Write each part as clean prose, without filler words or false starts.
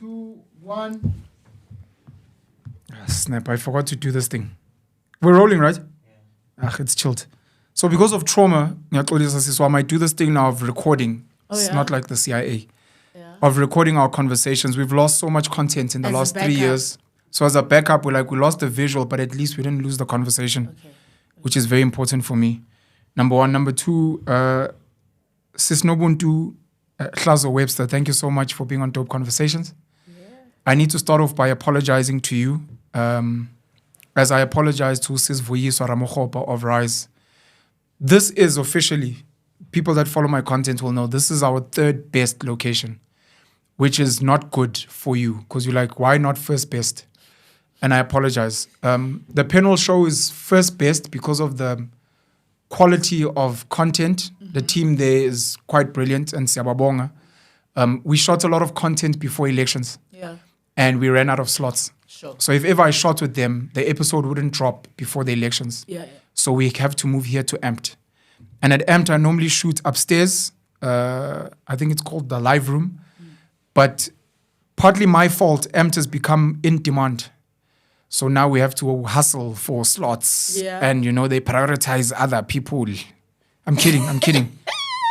2, 1. Snap, I forgot to do this thing. We're rolling, right? Yeah. It's chilled. So because of trauma, so I might do this thing now of recording. It's not like the CIA. Yeah. Of recording our conversations. We've lost so much content in the last 3 years. So as a backup, we lost the visual, but at least we didn't lose the conversation, which is very important for me. Number one. Number two, Sis Nobuntu Hlazo-Webster, thank you so much for being on Dope Conversations. Yeah. I need to start off by apologizing to you, as I apologize to Sis Vuyiswa Ramokgopa of Rise. This is officially, people that follow my content will know, this is our third best location, which is not good for you, because you're like, why not first best? And I apologize. The panel show is first best because of the quality of content. Mm-hmm. The team there is quite brilliant, and siyababonga. We shot a lot of content before elections, and we ran out of slots. Sure. So if ever I shot with them, the episode wouldn't drop before the elections. So we have to move here to Amped. And at Amped, I normally shoot upstairs. I think it's called the live room. But partly my fault, Amped has become in demand. So now we have to hustle for slots. Yeah. And, they prioritize other people. I'm kidding.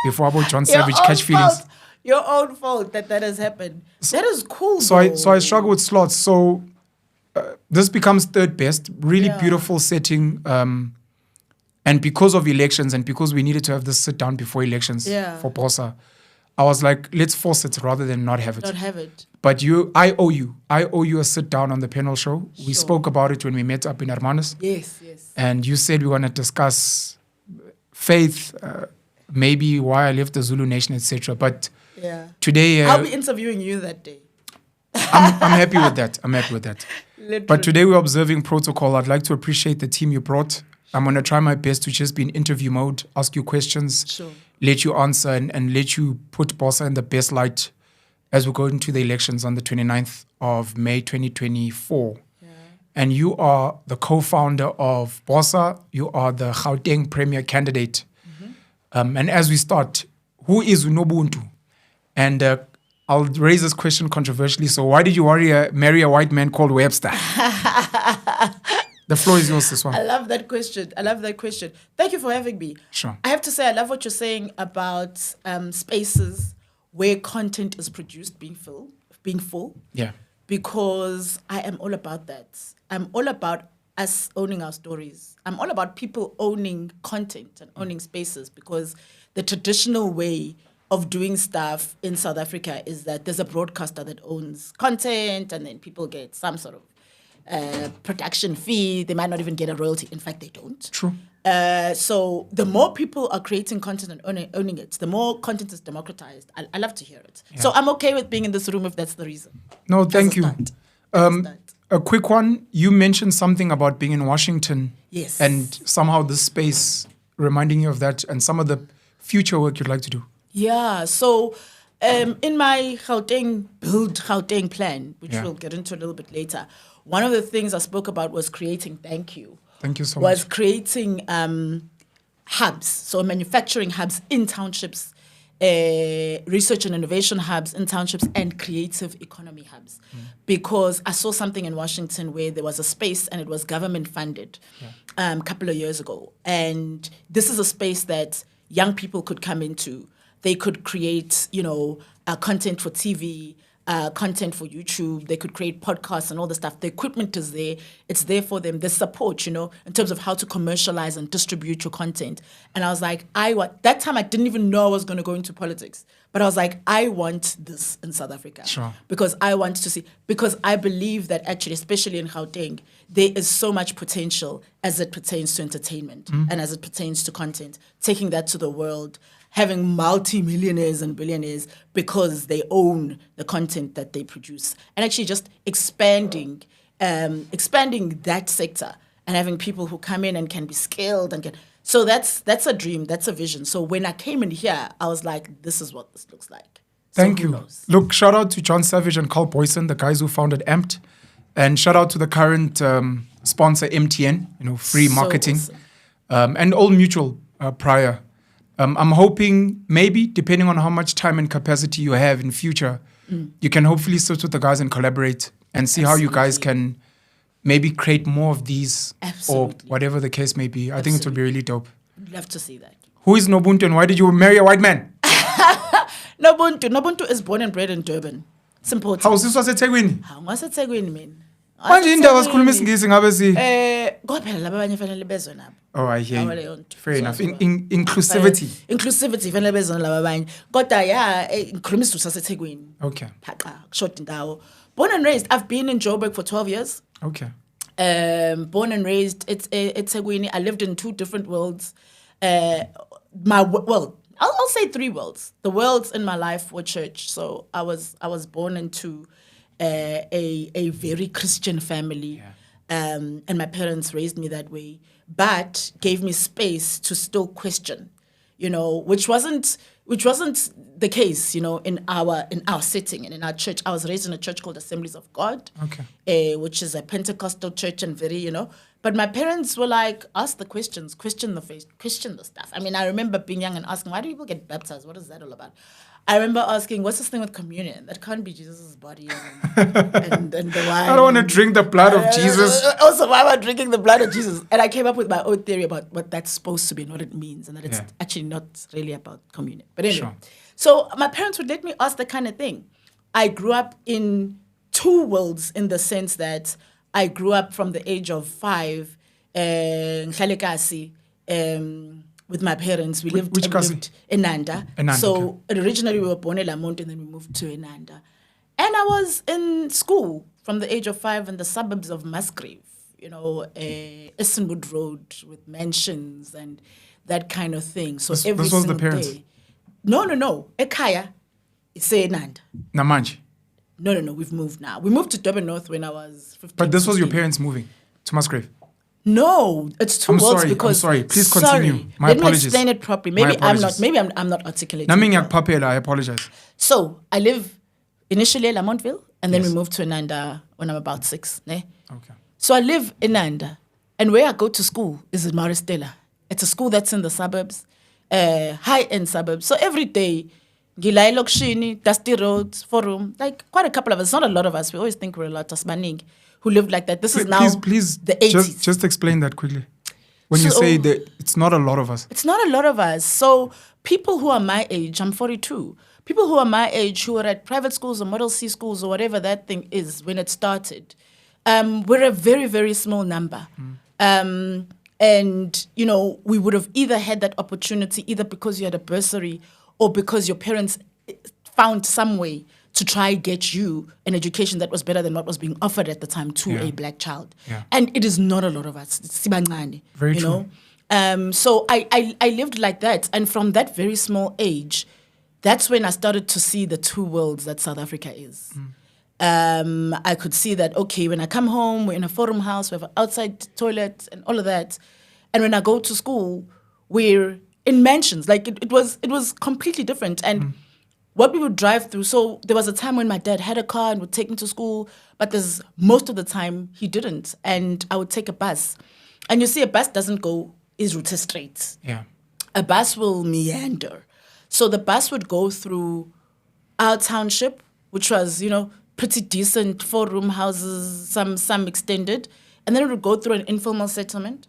Before about John Savage catch feelings. Your own fault that has happened. That is cool. So I struggle with slots. So this becomes third best. Really beautiful setting. And because of elections and because we needed to have this sit down before elections for Bosa, I was like, let's force it rather than not have it. But I owe you a sit down on the panel show. Sure. We spoke about it when we met up in Hermanus. Yes. And you said we want to discuss faith, maybe why I left the Zulu Nation, etc. But today, I'll be interviewing you that day. I'm happy with that. Literally. But today we're observing protocol. I'd like to appreciate the team you brought. I'm going to try my best to just be in interview mode, ask you questions, let you answer, and let you put Bosa in the best light as we go into the elections on the 29th of May 2024. Yeah. And you are the co-founder of Bosa. You are the Gauteng Premier candidate. Mm-hmm. And as we start, who is Nobuntu? And I'll raise this question controversially. So why did you marry a white man called Webster? The floor is yours, this one. I love that question. Thank you for having me. Sure. I have to say, I love what you're saying about spaces where content is produced being full. Yeah. Because I am all about that. I'm all about us owning our stories. I'm all about people owning content and owning spaces, because the traditional way of doing stuff in South Africa is that there's a broadcaster that owns content, and then people get some sort of production fee. They might not even get a royalty. In fact, they don't. True. So the more people are creating content and owning it, the more content is democratized. I love to hear it. Yeah. So I'm okay with being in this room if that's the reason. No, thank you. A quick one. You mentioned something about being in Washington. Yes. And somehow this space reminding you of that and some of the future work you'd like to do. Yeah. So in my Gauteng plan, which we'll get into a little bit later, one of the things I spoke about was creating, thank you so much. Was creating hubs, so manufacturing hubs in townships, research and innovation hubs in townships, and creative economy hubs. Because I saw something in Washington where there was a space and it was government funded a couple of years ago. And this is a space that young people could come into. They could create, content for TV, content for YouTube. They could create podcasts and all the stuff. The equipment is there. It's there for them. There's support, in terms of how to commercialize and distribute your content. And I was like, that time I didn't even know I was going to go into politics. But I was like, I want this in South Africa. Sure. Because I believe that actually, especially in Gauteng, there is so much potential as it pertains to entertainment and as it pertains to content. Taking that to the world, having multi-millionaires and billionaires because they own the content that they produce, and actually just expanding that sector and having people who come in and can be skilled and so that's a dream, that's a vision. So when I came in here, I was like, this is what this looks like. Thank you. Look, shout out to John Savage and Carl Boyson, the guys who founded Amped, and shout out to the current sponsor MTN, free marketing, awesome. And Old Mutual prior. I'm hoping maybe, depending on how much time and capacity you have in future, you can hopefully sit with the guys and collaborate and see how you guys can maybe create more of these or whatever the case may be. I think it would be really dope. I'd love to see that. Who is Nobuntu and why did you marry a white man? Nobuntu is born and bred in Durban. It's important. How is this was eThekwini? How was eThekwini, man? Manje indaba sikhuluma isingisi ngabe si Kwaphela laba abanye fanele bezwe nabo. Oh, I hear you. Fair enough. Inclusivity. Inclusivity fanele bezwe laba abanye. Kodwa ngikhuluma isizulu saseThekwini. Okay. Phaqa short indawo. Born and raised, I've been in Joburg for 12 years. Okay. Born and raised eThekwini. I lived in 2 different worlds. I'll say 3 worlds. The worlds in my life were church. So I was born into a very Christian family, and my parents raised me that way, but gave me space to still question, which wasn't the case, in our setting and in our church. I was raised in a church called Assemblies of God, which is a Pentecostal church and very, But my parents were like, ask the questions, question the faith, question the stuff. I mean, I remember being young and asking, why do people get baptized? What is that all about? I remember asking, what's this thing with communion? That can't be Jesus' body and the wine. I don't want to drink the blood of Jesus. Also, why am I drinking the blood of Jesus? And I came up with my own theory about what that's supposed to be and what it means, and that it's actually not really about communion. But anyway, so my parents would let me ask that kind of thing. I grew up in 2 worlds in the sense that I grew up from the age of 5, with my parents. We lived in Nanda. So originally we were born in Lamont and then we moved to Nanda. And I was in school from the age of 5 in the suburbs of Musgrave, Essenwood Road with mansions and that kind of thing. So this was the parents? Day. No. Ekaya, it's Nanda. Namanje? No, we've moved now. We moved to Durban North when I was 15. But this was your parents moving to Musgrave? No, it's 2 worlds because. I'm sorry. Please continue. My apologies. Let me explain it properly. Maybe I'm not articulating. I apologize. So I live initially in Lamontville, and then we moved to Nanda when I'm about 6. Ne? Okay. So I live in Nanda, and where I go to school is in Maristella. It's a school that's in the suburbs, high-end suburbs. So every day, Gilai Lokshini, Dusty Roads, Forum, like quite a couple of us. Not a lot of us. We always think we're a lot of Tasmaning who lived like that. This is now the 80s. Just explain that quickly. When you say that it's not a lot of us. It's not a lot of us. So people who are my age, I'm 42, people who are my age who are at private schools or Model C schools or whatever that thing is when it started, we're a very, very small number. And, we would have either had that opportunity either because you had a bursary or because your parents found some way to try get you an education that was better than what was being offered at the time to a black child. Yeah. And it is not a lot of us. It's very true. So I lived like that. And from that very small age, that's when I started to see the 2 worlds that South Africa is. I could see that, okay, when I come home, we're in a forum house, we have an outside toilet and all of that. And when I go to school, we're in mansions. Like it was completely different. And what we would drive through, so there was a time when my dad had a car and would take me to school, but there's most of the time he didn't. And I would take a bus. And you see, a bus doesn't go route straight. Yeah. A bus will meander. So the bus would go through our township, which was, pretty decent, 4-room houses, some extended. And then it would go through an informal settlement,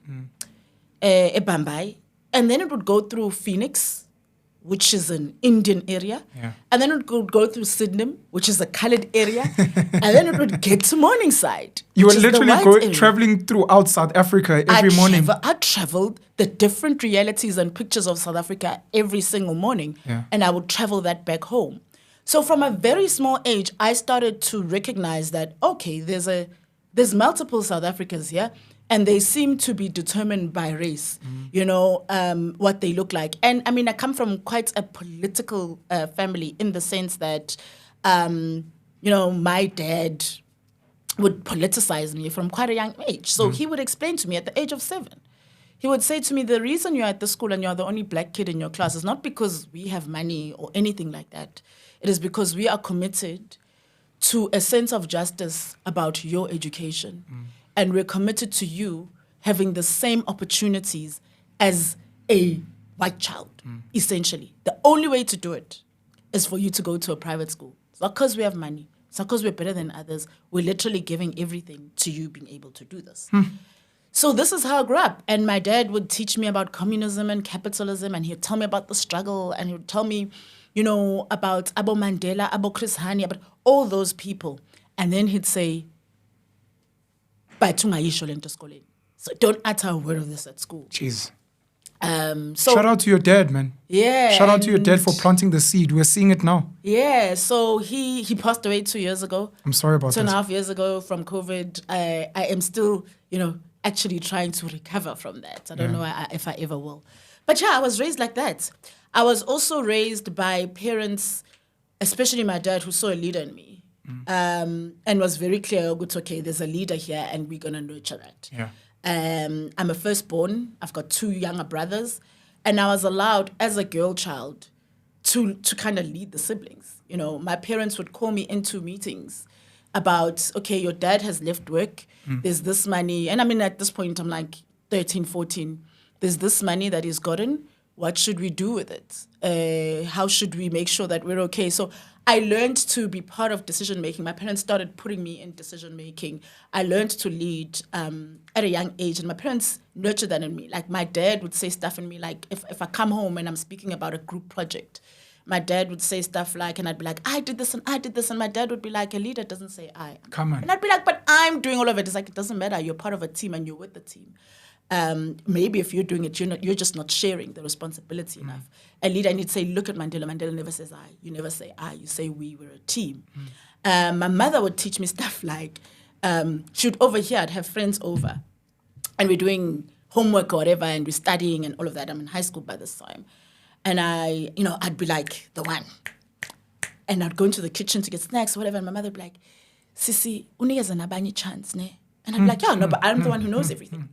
Bambai. And then it would go through Phoenix, which is an Indian area. Yeah. And then it would go through Sydenham, which is a colored area. And then it would get to Morningside. You were literally traveling throughout South Africa every morning. I traveled the different realities and pictures of South Africa every single morning. Yeah. And I would travel that back home. So from a very small age, I started to recognize that, okay, there's multiple South Africans here. And they seem to be determined by race, what they look like. And I mean, I come from quite a political family in the sense that, my dad would politicize me from quite a young age. So he would explain to me at the age of 7. He would say to me, the reason you're at the school and you're the only black kid in your class is not because we have money or anything like that. It is because we are committed to a sense of justice about your education. And we're committed to you having the same opportunities as a white child, essentially. The only way to do it is for you to go to a private school. It's not because we have money. It's not because we're better than others. We're literally giving everything to you being able to do this. So this is how I grew up. And my dad would teach me about communism and capitalism, and he'd tell me about the struggle, and he would tell me, about Abo Mandela, Abo Chris Hani, about all those people. And then he'd say, so don't utter a word of this at school. Jeez. So shout out to your dad, man. Yeah. Shout out to your dad for planting the seed. We're seeing it now. Yeah. So he passed away 2 years ago. I'm sorry about that. 2.5 years ago from COVID. I am still, actually trying to recover from that. I don't know if I ever will. But I was raised like that. I was also raised by parents, especially my dad, who saw a leader in me. And was very clear, okay, there's a leader here and we're going to nurture that. Yeah. I'm a firstborn. I've got 2 younger brothers. And I was allowed, as a girl child, to kind of lead the siblings. My parents would call me into meetings about, okay, your dad has left work. There's this money. And at this point, I'm like 13, 14. There's this money that he's gotten. What should we do with it? How should we make sure that we're okay? So I learned to be part of decision-making. My parents started putting me in decision-making. I learned to lead at a young age, and my parents nurtured that in me. Like, my dad would say stuff in me, like, if I come home and I'm speaking about a group project, my dad would say stuff like, and I'd be like, I did this, and my dad would be like, a leader doesn't say I. Come on. And I'd be like, but I'm doing all of it. It's like, it doesn't matter. You're part of a team, and you're with the team. Maybe if you're doing it, you're just not sharing the responsibility enough. A leader, and he'd say, look at Mandela. Mandela never says I. You never say I. You say we. We're a team. My mother would teach me stuff like, she'd overhear, I'd have friends over, and we're doing homework or whatever, and we're studying and all of that. I'm in high school by this time. And I'd be like, the one. And I'd go into the kitchen to get snacks or whatever, and my mother would be like, Sisi, unikeza nabanye chance, ne? And I'd be like, yeah, no, but I'm the one who knows everything.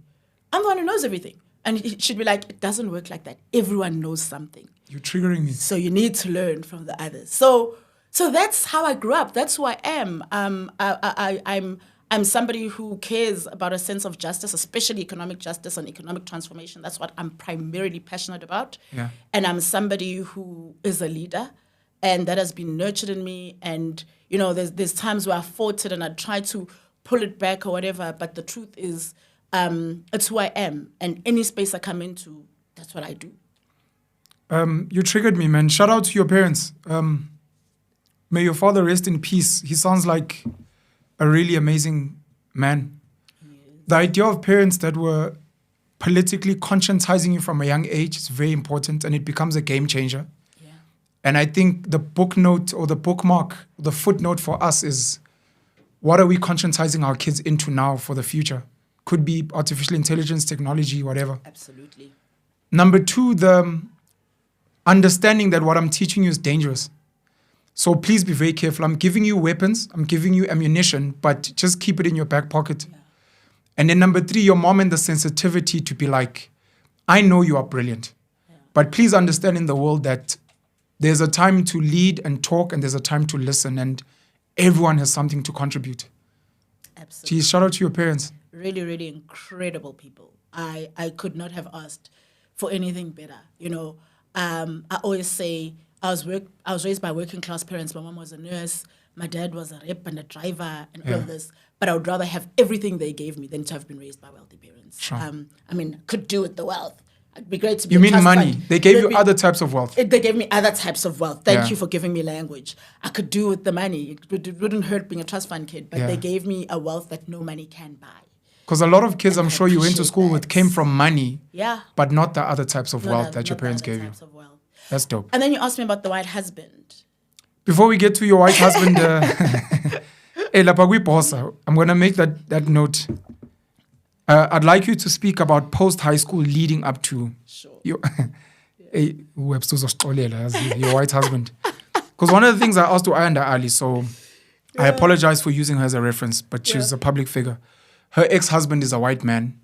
I'm the one who knows everything. And she'd be like, it doesn't work like that. Everyone knows something. You're triggering me. So you need to learn from the others. So that's how I grew up. That's who I am. I'm somebody who cares about a sense of justice, especially economic justice and economic transformation. That's what I'm primarily passionate about. Yeah. And I'm somebody who is a leader, and that has been nurtured in me. And, there's times where I fought it and I tried to pull it back or whatever. But the truth is, it's who I am. And any space I come into, that's what I do. You triggered me, man. Shout out to your parents. May your father rest in peace. He sounds like a really amazing man. Yes. The idea of parents that were politically conscientizing you from a young age is very important, and it becomes a game changer. Yeah. And I think the book note or the bookmark, the footnote for us is, what are we conscientizing our kids into now for the future? Could be artificial intelligence, technology, whatever. Absolutely. Number 2, the understanding that what I'm teaching you is dangerous. So please be very careful. I'm giving you weapons, I'm giving you ammunition, but just keep it in your back pocket. Yeah. And then number 3, your mom and the sensitivity to be like, I know you are brilliant, but please understand in the world that there's a time to lead and talk, and there's a time to listen, and everyone has something to contribute. Absolutely. Geez, shout out to your parents. Really, really incredible people. I could not have asked for anything better. I always say, I was raised by working class parents. My mom was a nurse. My dad was a rep and a driver and all of this. But I would rather have everything they gave me than to have been raised by wealthy parents. Sure. Could do with the wealth. It'd be great to be. You mean money? They gave you other types of wealth. They gave me other types of wealth. Thank you for giving me language. I could do with the money. It wouldn't hurt being a trust fund kid, but they gave me a wealth that no money can buy. Because a lot of kids, I'm sure you went to school with, came from money, but not the other types of wealth that your parents gave you. That's dope. And then you asked me about the white husband. Before we get to your white husband, Bosa, I'm going to make that note. I'd like you to speak about post-high school leading up to your white husband. Because one of the things I asked to Ayanda Ali, so I apologize for using her as a reference, but she's a public figure. Her ex-husband is a white man.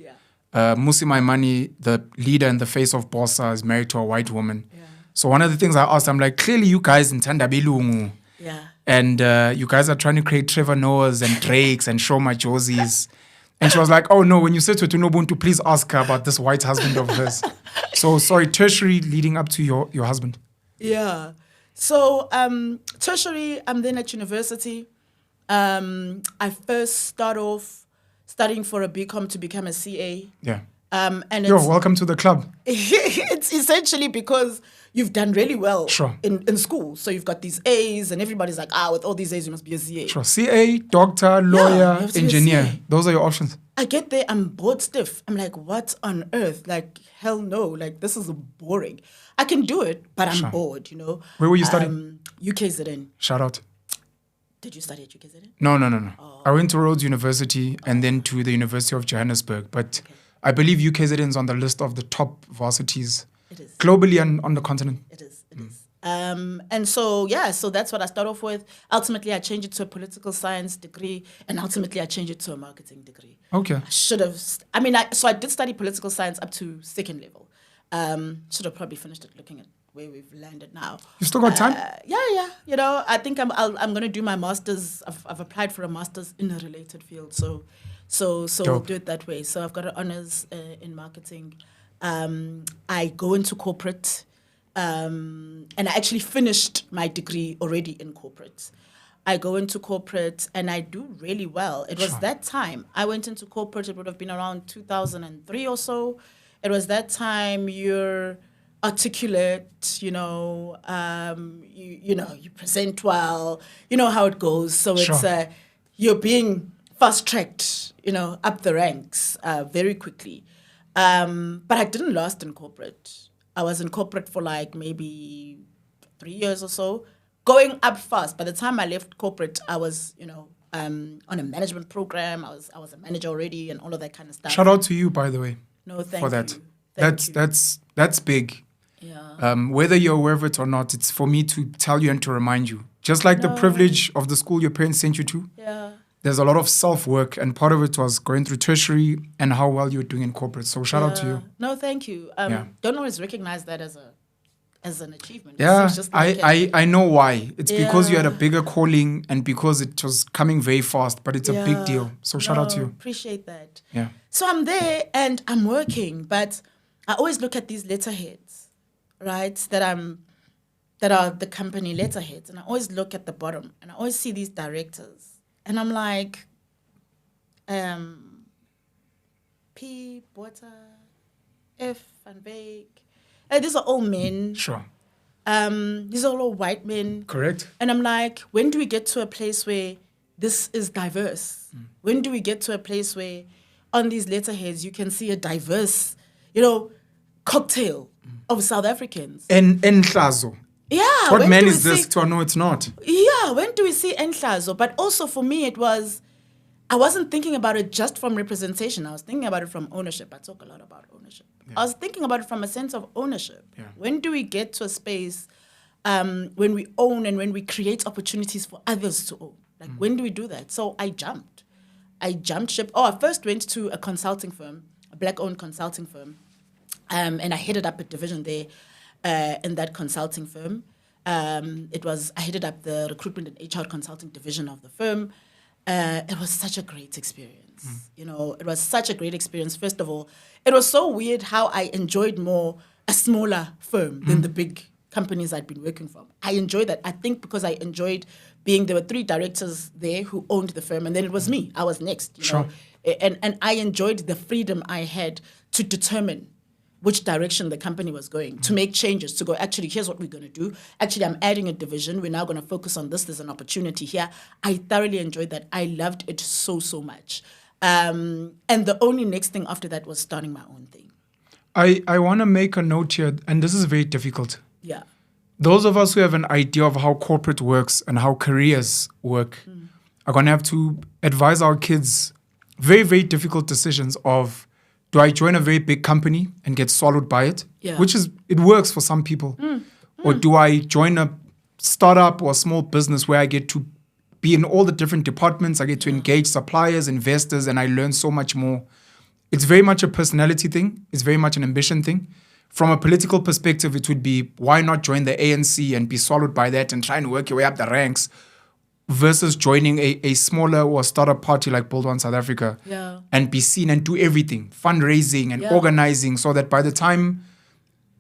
Musi Maimani, the leader and the face of Bosa, is married to a white woman. So one of the things I asked, I'm like, clearly you guys in Tanda Belungu. And you guys are trying to create Trevor Noahs and Drakes and Shoma Josies. And she was like, oh no, when you said to Nobuntu, please ask her about this white husband of hers. So sorry, tertiary leading up to your husband. Yeah. So tertiary, I'm then at university. I first start off studying for a BCom to become a CA. Yeah. And welcome to the club. It's essentially because you've done really well sure. in school. So you've got these A's and everybody's like, with all these A's, you must be a CA. Sure. CA, doctor, lawyer, engineer. Those are your options. I get there, I'm bored stiff. I'm like, what on earth? Like, hell no. Like, this is boring. I can do it, but I'm bored, Where were you studying? UKZN. Shout out. Did you study at UKZN? No. Oh. I went to Rhodes University and then to the University of Johannesburg. But I believe UKZN is on the list of the top varsities globally and on the continent. It is. And so that's what I start off with. Ultimately, I changed it to a political science degree, and ultimately I changed it to a marketing degree. Okay. I should have. I did study political science up to second level. Should have probably finished it looking at where we've landed now. You still got time? Yeah. I think I'm going to do my master's. I've applied for a master's in a related field. So we'll do it that way. So I've got an honors in marketing. I go into corporate. And I actually finished my degree already in corporate. I go into corporate and I do really well. It was that time. I went into corporate, it would have been around 2003 or so. It was that time you're articulate, you present well, you know how it goes. So it's you're being fast-tracked, up the ranks very quickly. But I didn't last in corporate. I was in corporate for like maybe 3 years or so, going up fast. By the time I left corporate, I was, on a management program. I was a manager already and all of that kind of stuff. Shout out to you, by the way. No, thank for you. that. That's big. Yeah. Whether you're aware of it or not, it's for me to tell you and to remind you. Just like the privilege of the school your parents sent you to. Yeah. There's a lot of self-work, and part of it was going through tertiary and how well you're doing in corporate. So shout out to you. No, thank you. Don't always recognize that as an achievement. Yeah, I know why. It's because you had a bigger calling and because it was coming very fast, but it's a big deal. So shout out to you. Appreciate that. Yeah. So I'm there and I'm working, but I always look at these letterheads, right? That are the company letterheads, and I always look at the bottom and I always see these directors. And I'm like, P, Bosa, F, Van Beek. These are all men. Sure. These are all white men. Correct. And I'm like, when do we get to a place where this is diverse? When do we get to a place where on these letterheads you can see a diverse, cocktail of South Africans? And Hlazo. Yeah. What man is this? To know it's not. Yeah, when do we see Hlazo? But also for me, I wasn't thinking about it just from representation. I was thinking about it from ownership. I talk a lot about ownership. Yeah. I was thinking about it from a sense of ownership. Yeah. When do we get to a space when we own and when we create opportunities for others to own? Like, when do we do that? So I jumped ship. I first went to a consulting firm, a black-owned consulting firm, and I headed up a division there. In that consulting firm. I headed up the recruitment and HR consulting division of the firm. It was such a great experience. It was such a great experience. First of all, it was so weird how I enjoyed more a smaller firm than the big companies I'd been working for. I enjoyed that. I think because I enjoyed there were 3 directors there who owned the firm, and then it was me. I was next, Sure. And I enjoyed the freedom I had to determine which direction the company was going, to make changes, to go, actually, here's what we're going to do. Actually, I'm adding a division. We're now going to focus on this. There's an opportunity here. I thoroughly enjoyed that. I loved it so, so much. And the only next thing after that was starting my own thing. I want to make a note here, and this is very difficult. Yeah. Those of us who have an idea of how corporate works and how careers work are going to have to advise our kids very, very difficult decisions of, do I join a very big company and get swallowed by it? Yeah. It works for some people. Or do I join a startup or a small business where I get to be in all the different departments, I get to engage suppliers, investors, and I learn so much more. It's very much a personality thing. It's very much an ambition thing. From a political perspective, it would be, why not join the ANC and be swallowed by that and try and work your way up the ranks? Versus joining a smaller or startup party like Build One South Africa and be seen and do everything, fundraising and organizing, so that by the time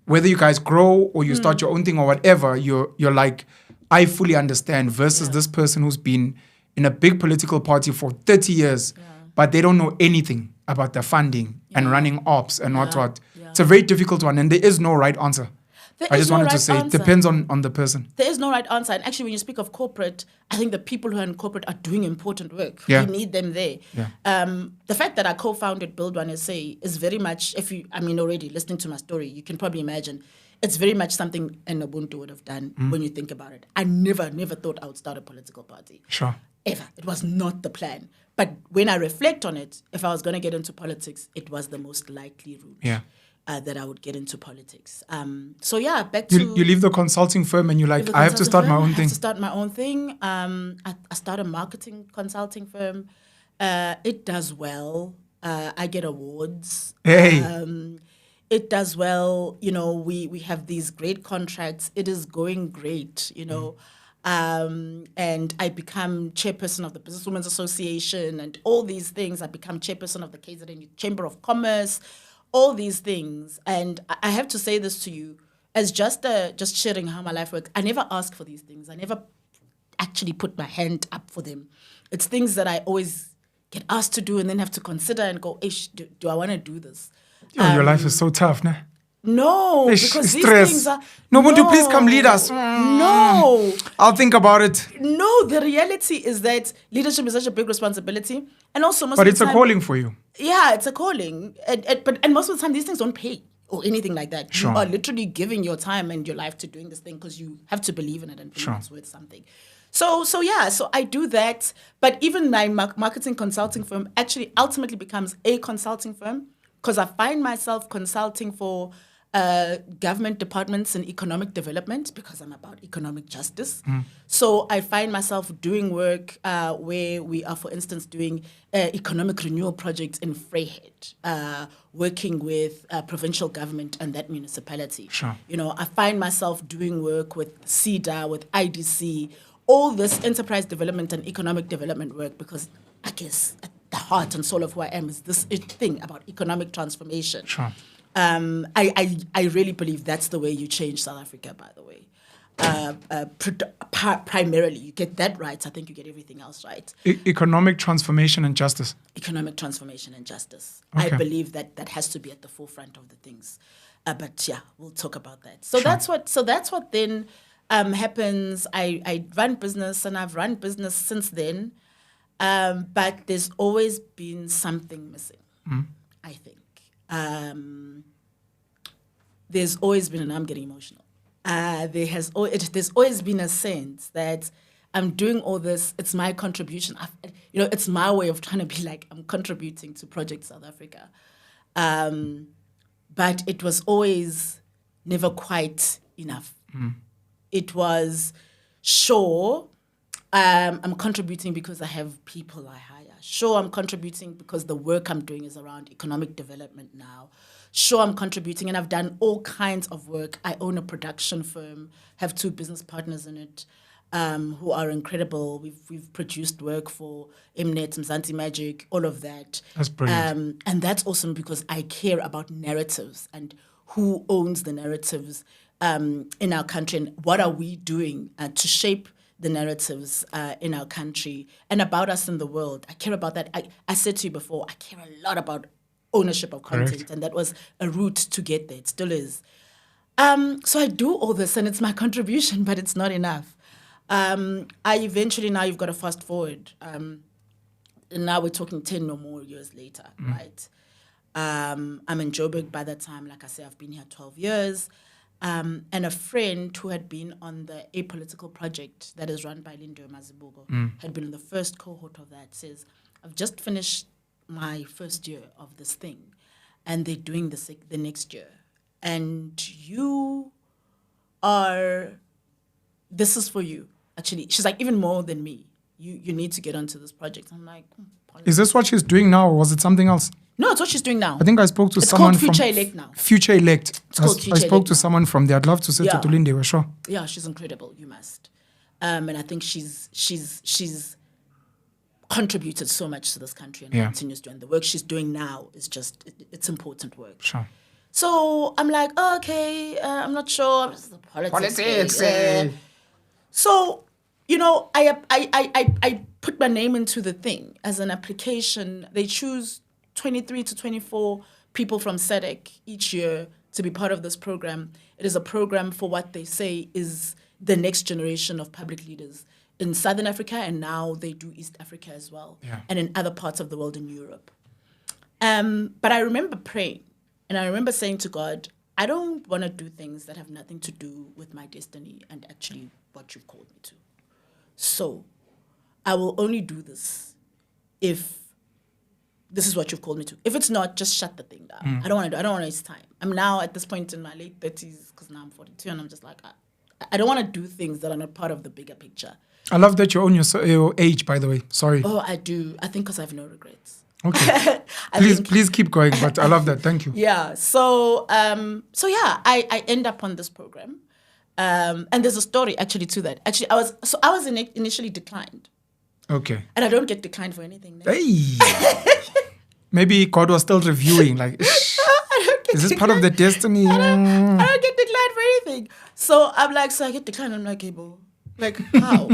whether you guys grow or you start your own thing or whatever, you're like, I fully understand, versus this person who's been in a big political party for 30 years, but they don't know anything about the funding and running ops and what. Yeah. It's a very difficult one, and there is no right answer. I just wanted to say it depends on the person. There is no right answer. And actually, when you speak of corporate, I think the people who are in corporate are doing important work. We need them there. Yeah. The fact that I co-founded Build One SA is very much, already listening to my story, you can probably imagine, it's very much something an Nobuntu would have done when you think about it. I never thought I would start a political party. Sure. Ever. It was not the plan. But when I reflect on it, if I was going to get into politics, it was the most likely route. Yeah. That I would get into politics. Back to... You leave the consulting firm and you're like, I have to start my own thing. I have to start my own thing. I start a marketing consulting firm. It does well. I get awards. Hey. It does well. We have these great contracts. It is going great, and I become chairperson of the Businesswomen's Association and all these things. I become chairperson of the KZN Chamber of Commerce. All these things, and I have to say this to you as just sharing how my life works. I never ask for these things. I never actually put my hand up for them. It's things that I always get asked to do and then have to consider and go, do I want to do this? Your life is so tough, nah? No, because these things are... Nobuntu, please come lead us. No. I'll think about it. No, the reality is that leadership is such a big responsibility. And also most But of it's the time, a calling for you. Yeah, it's a calling. And most of the time, these things don't pay or anything like that. Sure. You are literally giving your time and your life to doing this thing because you have to believe in it and believe it's worth something. So I do that. But even my marketing consulting firm actually ultimately becomes a consulting firm because I find myself consulting for government departments in economic development because I'm about economic justice. So I find myself doing work where we are, for instance, doing economic renewal projects in Vryheid, working with provincial government and that municipality. Sure. I find myself doing work with CEDA, with IDC, all this enterprise development and economic development work because I guess at the heart and soul of who I am is this thing about economic transformation. Sure. I really believe that's the way you change South Africa, by the way. Primarily, you get that right. I think you get everything else right. Economic transformation and justice. Economic transformation and justice. Okay. I believe that has to be at the forefront of the things. But yeah, we'll talk about that. So that's what then happens. I run business and I've run business since then. But there's always been something missing, I think. There's always been, and I'm getting emotional. There's always been a sense that I'm doing all this. It's my contribution. It's my way of trying to be like I'm contributing to Project South Africa. But it was always never quite enough. It was sure. I'm contributing because I have people I hire. Sure, I'm contributing because the work I'm doing is around economic development now. Sure, I'm contributing, and I've done all kinds of work. I own a production firm, have 2 business partners in it who are incredible. We've produced work for Mnet, Mzansi Magic, all of that. That's brilliant. And that's awesome because I care about narratives and who owns the narratives in our country and what are we doing to shape the narratives in our country and about us in the world. I care about that. I said to you before, I care a lot about ownership of content. Correct. And that was a route to get there. It still is. So I do all this and it's my contribution, but it's not enough. Now you've got to fast forward. And now we're talking 10 or more years later, right? I'm in Joburg by that time. Like I say, I've been here 12 years. And a friend who had been on the Apolitical Project that is run by Lindo Mazibuko had been in the first cohort of that, says, I've just finished my first year of this thing and they're doing the next year. And this is for you. Actually, she's like, even more than me. You need to get onto this project. I'm like, is this what she's doing now or was it something else? No, it's what she's doing now. I think I spoke to someone from... It's called Future Elect now. Future Elect. I spoke to someone from there. I'd love to sit to Tulinde, we're sure. Yeah, she's incredible. You must. And I think she's contributed so much to this country and continues doing. The work she's doing now is just, it's important work. Sure. So I'm like, oh, okay, I'm not sure. Politics. So, you know, I put my name into the thing as an application. They choose 23 to 24 people from SADC each year to be part of this program. It is a program for what they say is the next generation of public leaders in Southern Africa, and now they do East Africa as well, and in other parts of the world in Europe. But I remember praying, and I remember saying to God, I don't want to do things that have nothing to do with my destiny and actually what you've called me to. So I will only do this if this is what you've called me to. If it's not, just shut the thing down. I don't want to waste time. I'm now at this point in my late 30s, because now I'm 42, and I'm just like, I don't want to do things that are not part of the bigger picture. I love that you own your age, by the way. Sorry. Oh, I do. I think because I have no regrets. Okay. Please keep going, but I love that. Thank you. Yeah. So I end up on this program. And there's a story actually to that. Actually, I was initially declined. Okay. And I don't get declined for anything now. Hey. Maybe God was still reviewing, like, is this part of the destiny? I don't get declined for anything. So I'm like, so I get declined. I'm like, Abel, like how?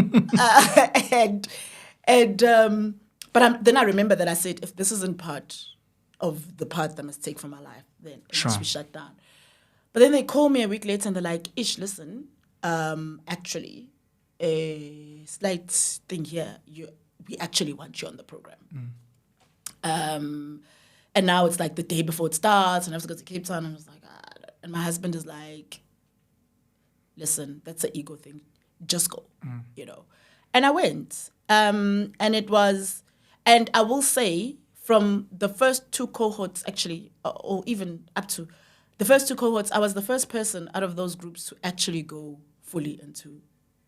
Then I remember that I said, if this isn't part of the path I must take for my life, then it must be shut down. But then they call me a week later and they're like, Ish, listen, actually, a slight thing here. We actually want you on the program. And now it's like the day before it starts, and I have to go to Cape Town. And I was like, and my husband is like, listen, that's an ego thing. Just go, you know. And I went. And it was, and I will say, from the first two cohorts, actually, or even up to the first two cohorts, I was the first person out of those groups to actually go fully into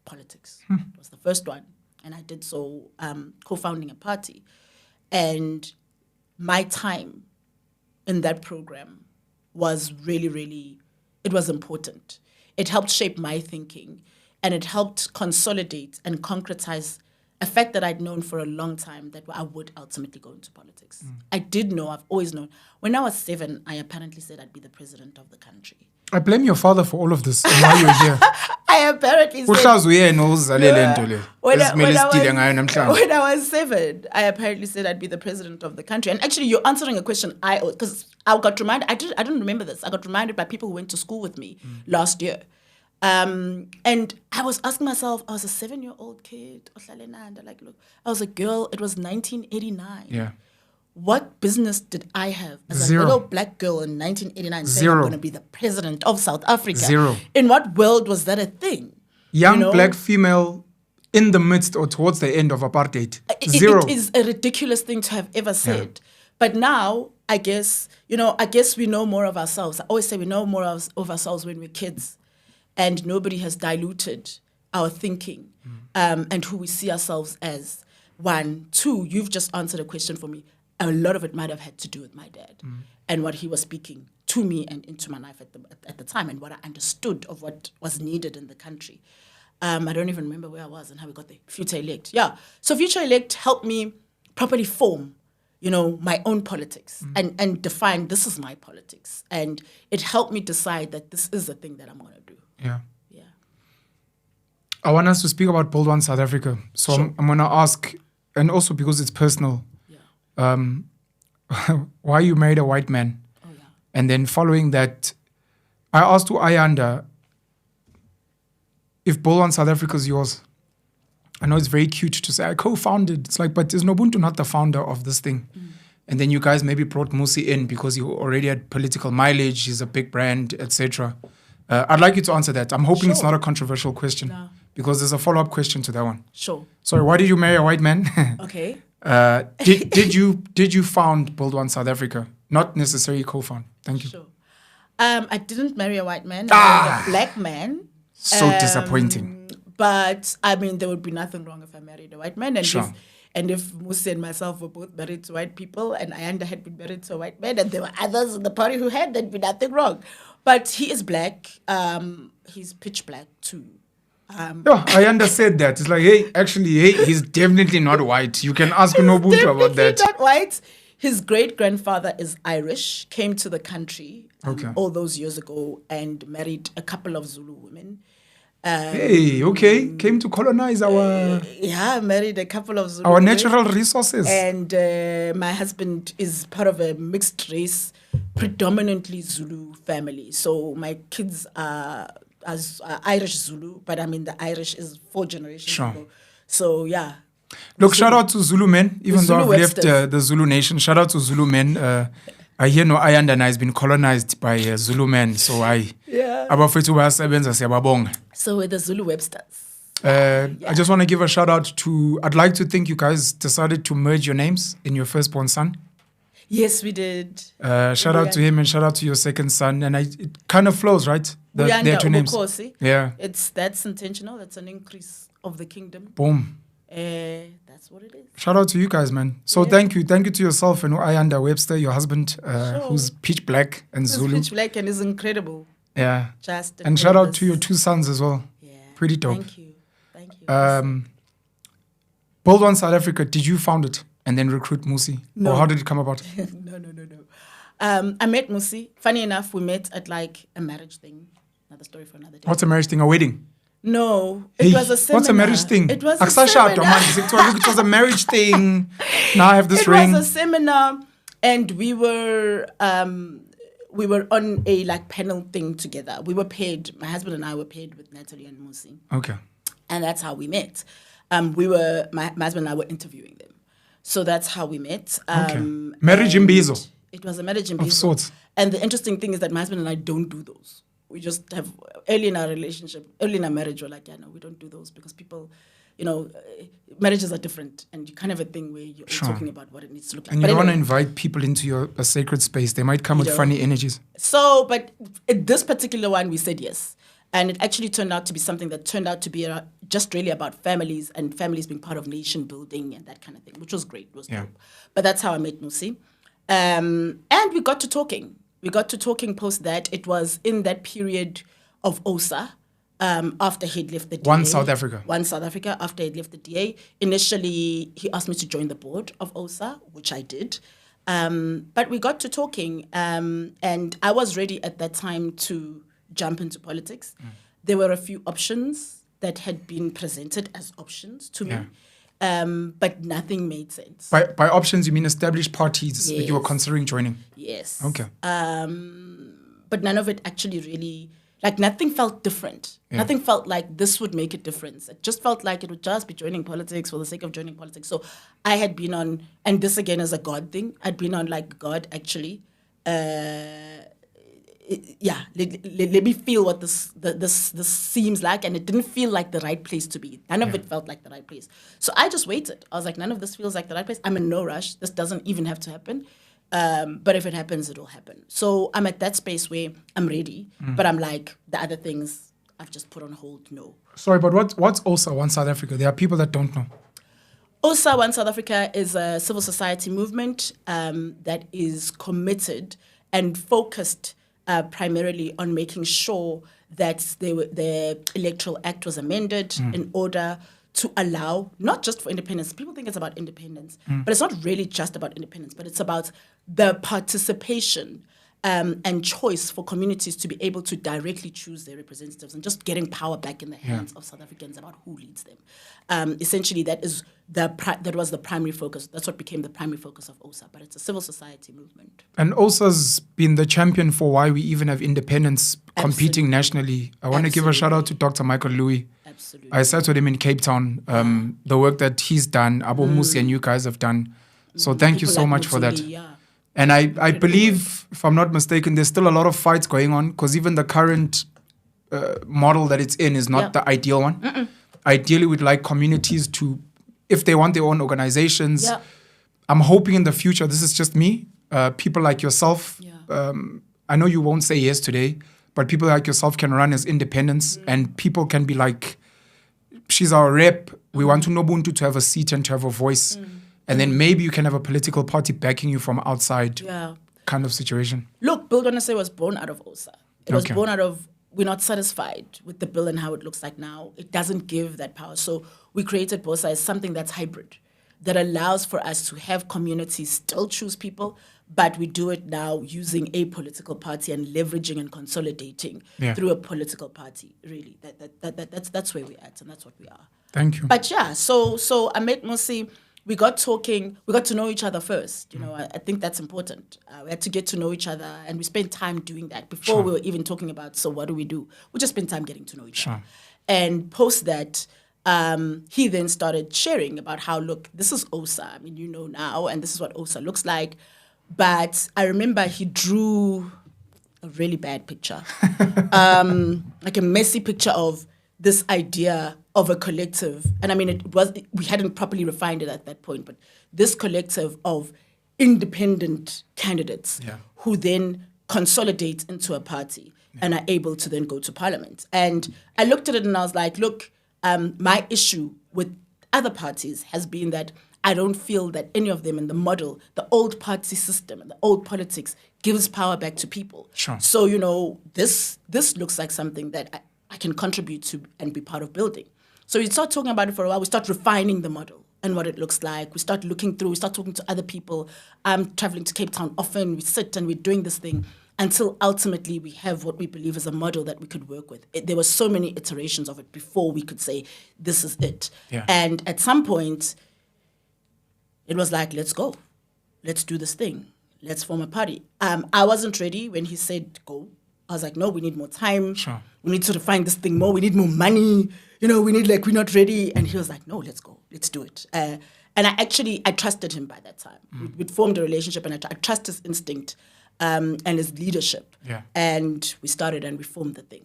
politics. It was the first one. And I did so co-founding a party. And my time in that program was really, really, it was important. It helped shape my thinking, and it helped consolidate and concretize a fact that I'd known for a long time, that I would ultimately go into politics. I did know, I've always known. When I was 7, I apparently said I'd be the president of the country. I blame your father for all of this and why you're here. I apparently said... When I was 7, I apparently said I'd be the president of the country. And actually, you're answering a question because I got reminded, I didn't remember this. I got reminded by people who went to school with me last year. And I was asking myself, I was a 7-year-old kid. I was a girl. It was 1989. Yeah. What business did I have as Zero. a little black girl in 1989 saying Zero. I'm going to be the president of South Africa? Zero. In what world was that a thing? Young black female in the midst or towards the end of apartheid. Zero. It is a ridiculous thing to have ever said. Yeah. But now, I guess we know more of ourselves. I always say we know more of ourselves when we're kids. And nobody has diluted our thinking and who we see ourselves as. 1, 2, you've just answered a question for me. A lot of it might have had to do with my dad and what he was speaking to me and into my life at the time, and what I understood of what was needed in the country. I don't even remember where I was and how we got there. Future Elect. Yeah. So Future Elect helped me properly form, my own politics and define this is my politics. And it helped me decide that this is the thing that I'm going to do. Yeah. Yeah. I want us to speak about Build One South Africa. So sure. I'm going to ask, and also because it's personal, why you married a white man. Oh, yeah. And then following that, I asked to Ayanda if Build One South Africa is yours. I know it's very cute to say I co-founded. It's like, but is Nobuntu not the founder of this thing? And then you guys maybe brought Musi in because you already had political mileage. He's a big brand, etc. I'd like you to answer that. I'm hoping it's not a controversial question because there's a follow-up question to that one. Sure. Sorry, why did you marry a white man? Okay. Did you found Build One South Africa? Not necessarily co-found. Thank you. Sure. I didn't marry a white man. I married a black man. So disappointing. But I mean, there would be nothing wrong if I married a white man. And if Musi and myself were both married to white people, and Ayanda had been married to a white man, and there were others in the party who had, there'd be nothing wrong. But he is black. He's pitch black too. Ayanda said that. It's like, he's definitely not white. You can ask Nobuntu about that. He's not white. His great-grandfather is Irish, came to the country all those years ago and married a couple of Zulu women. Came to colonize our... married a couple of Zulu our women. natural resources. And my husband is part of a mixed race, predominantly Zulu family. So my kids are Irish Zulu, but I mean the Irish is 4 generations ago. So yeah. Look, shout out to Zulu men, even though I've left the Zulu nation. Shout out to Zulu men. I hear no Ayanda has been colonized by Zulu men, so so we're the Hlazo-Websters. I just want to give a shout out to, I'd like to think you guys decided to merge your names in your firstborn son. Yes, we did. Shout out to him and shout out to your second son. And it kind of flows, right? Their 2 names. Yeah. That's intentional. That's an increase of the kingdom. Boom. That's what it is. Shout out to you guys, man. So thank you to yourself and Ayanda Webster, your husband, who's pitch black and Zulu. Pitch black and is incredible. Yeah. And shout out to your 2 sons as well. Yeah. Pretty dope. Thank you. Build on South Africa. Did you found it and then recruit Musi? No. Or how did it come about? No. I met Musi. Funny enough, we met at like a marriage thing. Another story for another day. What's a marriage thing? A wedding? No, it was a seminar. What's a marriage thing? It was a seminar. It was a marriage thing. Now I have this ring. It was a seminar, and we were on a like panel thing together. We were paired. My husband and I were paired with Natalie and Musi. Okay. And that's how we met. My husband and I were interviewing them, so that's how we met. Marriage in Bizo. It was a marriage in Bizo. Of sorts. And the interesting thing is that my husband and I don't do those. We just have, early in our marriage, we're like, no, we don't do those because people, marriages are different and you kind of have a thing where you're talking about what it needs to look like. And you don't want to invite people into a sacred space. They might come with funny energies. So, but this particular one, we said yes. And it actually turned out to be something that turned out to be just really about families and families being part of nation building and that kind of thing, which was great. It was dope. But that's how I met Musi. And we got to talking. Post that. It was in that period of OSA, after he'd left the DA. One South Africa, after he'd left the DA. Initially, he asked me to join the board of OSA, which I did. But we got to talking, and I was ready at that time to jump into politics. There were a few options that had been presented as options to me. But nothing made sense. By options, you mean established parties that you were considering joining? Yes. Okay. But none of it actually really, like nothing felt different. Yeah. Nothing felt like this would make a difference. It just felt like it would just be joining politics for the sake of joining politics. So I had been on, and this again is a God thing, I'd been on like, God, actually, let me feel what this seems like, and it didn't feel like the right place to be. None of it felt like the right place. So I just waited. I was like, none of this feels like the right place. I'm in no rush. This doesn't even have to happen. But if it happens, it'll happen. So I'm at that space where I'm ready, but I'm like, the other things I've just put on hold, no. Sorry, but what's OSA One South Africa? There are people that don't know. OSA One South Africa is a civil society movement that is committed and focused primarily on making sure that the Electoral Act was amended in order to allow, not just for independence, people think it's about independence, but it's not really just about independence, but it's about the participation and choice for communities to be able to directly choose their representatives and just getting power back in the hands of South Africans about who leads them. Essentially, that was the primary focus. That's what became the primary focus of OSA, but it's a civil society movement. And OSA's been the champion for why we even have independence competing nationally. I want to give a shout out to Dr. Michael Louis. Absolutely. I sat with him in Cape Town. The work that he's done, Abo Musi and you guys have done. So thank you so much for that. And I believe, if I'm not mistaken, there's still a lot of fights going on because even the current model that it's in is not the ideal one. Ideally, we'd like communities to, if they want their own organizations, I'm hoping in the future, this is just me, people like yourself, I know you won't say yes today, but people like yourself can run as independents and people can be like, she's our rep, we want to Nobuntu to have a seat and to have a voice. And then maybe you can have a political party backing you from outside kind of situation. Look, Bill Donase was born out of OSA. It was born out of, we're not satisfied with the bill and how it looks like now. It doesn't give that power. So we created Bosa as something that's hybrid, that allows for us to have communities still choose people, but we do it now using a political party and leveraging and consolidating through a political party. Really, that's where we're at, and that's what we are. Thank you. But yeah, so I met Musi. We got talking. We got to know each other first. You know, I think that's important. We had to get to know each other, and we spent time doing that before we were even talking about. So what do? We just spent time getting to know each other. And post that, he then started sharing about how, look, this is Osa. I mean, you know now, and this is what Osa looks like. But I remember he drew a really bad picture, like a messy picture of this idea of a collective. And I mean, we hadn't properly refined it at that point, but this collective of independent candidates who then consolidate into a party and are able to then go to parliament. And I looked at it and I was like, look, my issue with other parties has been that I don't feel that any of them in the model, the old party system and the old politics gives power back to people. So, you know, this looks like something that I can contribute to and be part of building. So we start talking about it for a while. We start refining the model and what it looks like. We start looking through, we start talking to other people. I'm traveling to Cape Town often. We sit and we're doing this thing until ultimately we have what we believe is a model that we could work with. There were so many iterations of it before we could say, this is it. And at some point, it was like, let's go. Let's do this thing. Let's form a party. I wasn't ready when he said go. I was like, no, we need more time. We need to refine this thing more. We need more money. You know, we're not ready. And he was like, no, let's go. Let's do it. And I trusted him by that time. We'd formed a relationship and I trust his instinct and his leadership. And we started and we formed the thing.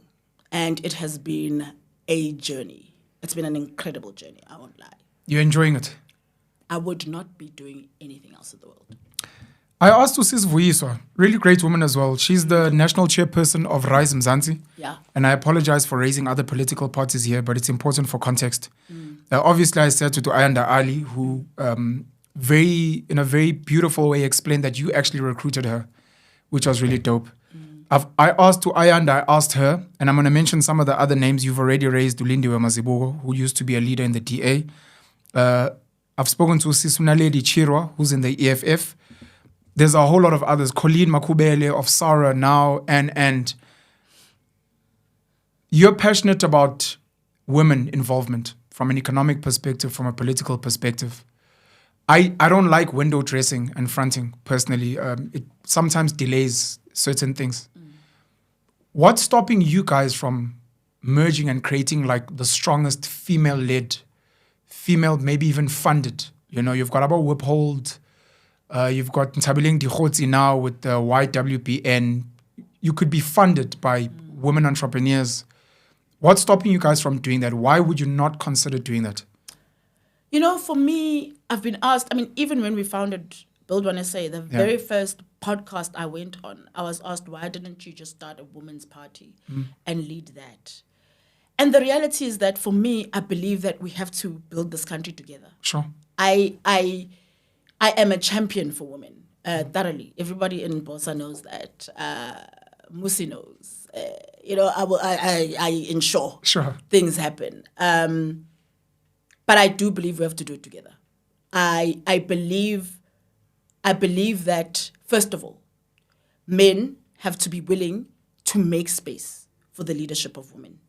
And it has been a journey. It's been an incredible journey, I won't lie. You're enjoying it? I would not be doing anything else in the world. I asked Usis Vuyiswa, really great woman as well. She's the national chairperson of Rise Mzansi. And I apologize for raising other political parties here, but it's important for context. Obviously, I said to Ayanda Ali, who in a very beautiful way explained that you actually recruited her, which was really dope. I asked to Ayanda, I asked her, and I'm going to mention some of the other names you've already raised, Ulindiwe Mazibuko, who used to be a leader in the DA. I've spoken to Sisunaledi Chirwa, who's in the EFF. There's a whole lot of others. Colleen Makubele of SARA now. And you're passionate about women involvement from an economic perspective, from a political perspective. I don't like window dressing and fronting, personally. It sometimes delays certain things. What's stopping you guys from merging and creating like the strongest female-led, maybe even funded? You know, you've got about Wiphold, you've got Ntabileng Dikgotsi now with the YWPN. You could be funded by women entrepreneurs. What's stopping you guys from doing that? Why would you not consider doing that? You know, for me, I've been asked, I mean, even when we founded Build One SA, the very first podcast I went on, I was asked, why didn't you just start a women's party and lead that? And the reality is that for me, I believe that we have to build this country together. I am a champion for women, thoroughly. Everybody in Bosa knows that. Musi knows. You know, I ensure things happen. But I do believe we have to do it together. I believe that, first of all, men have to be willing to make space for the leadership of women.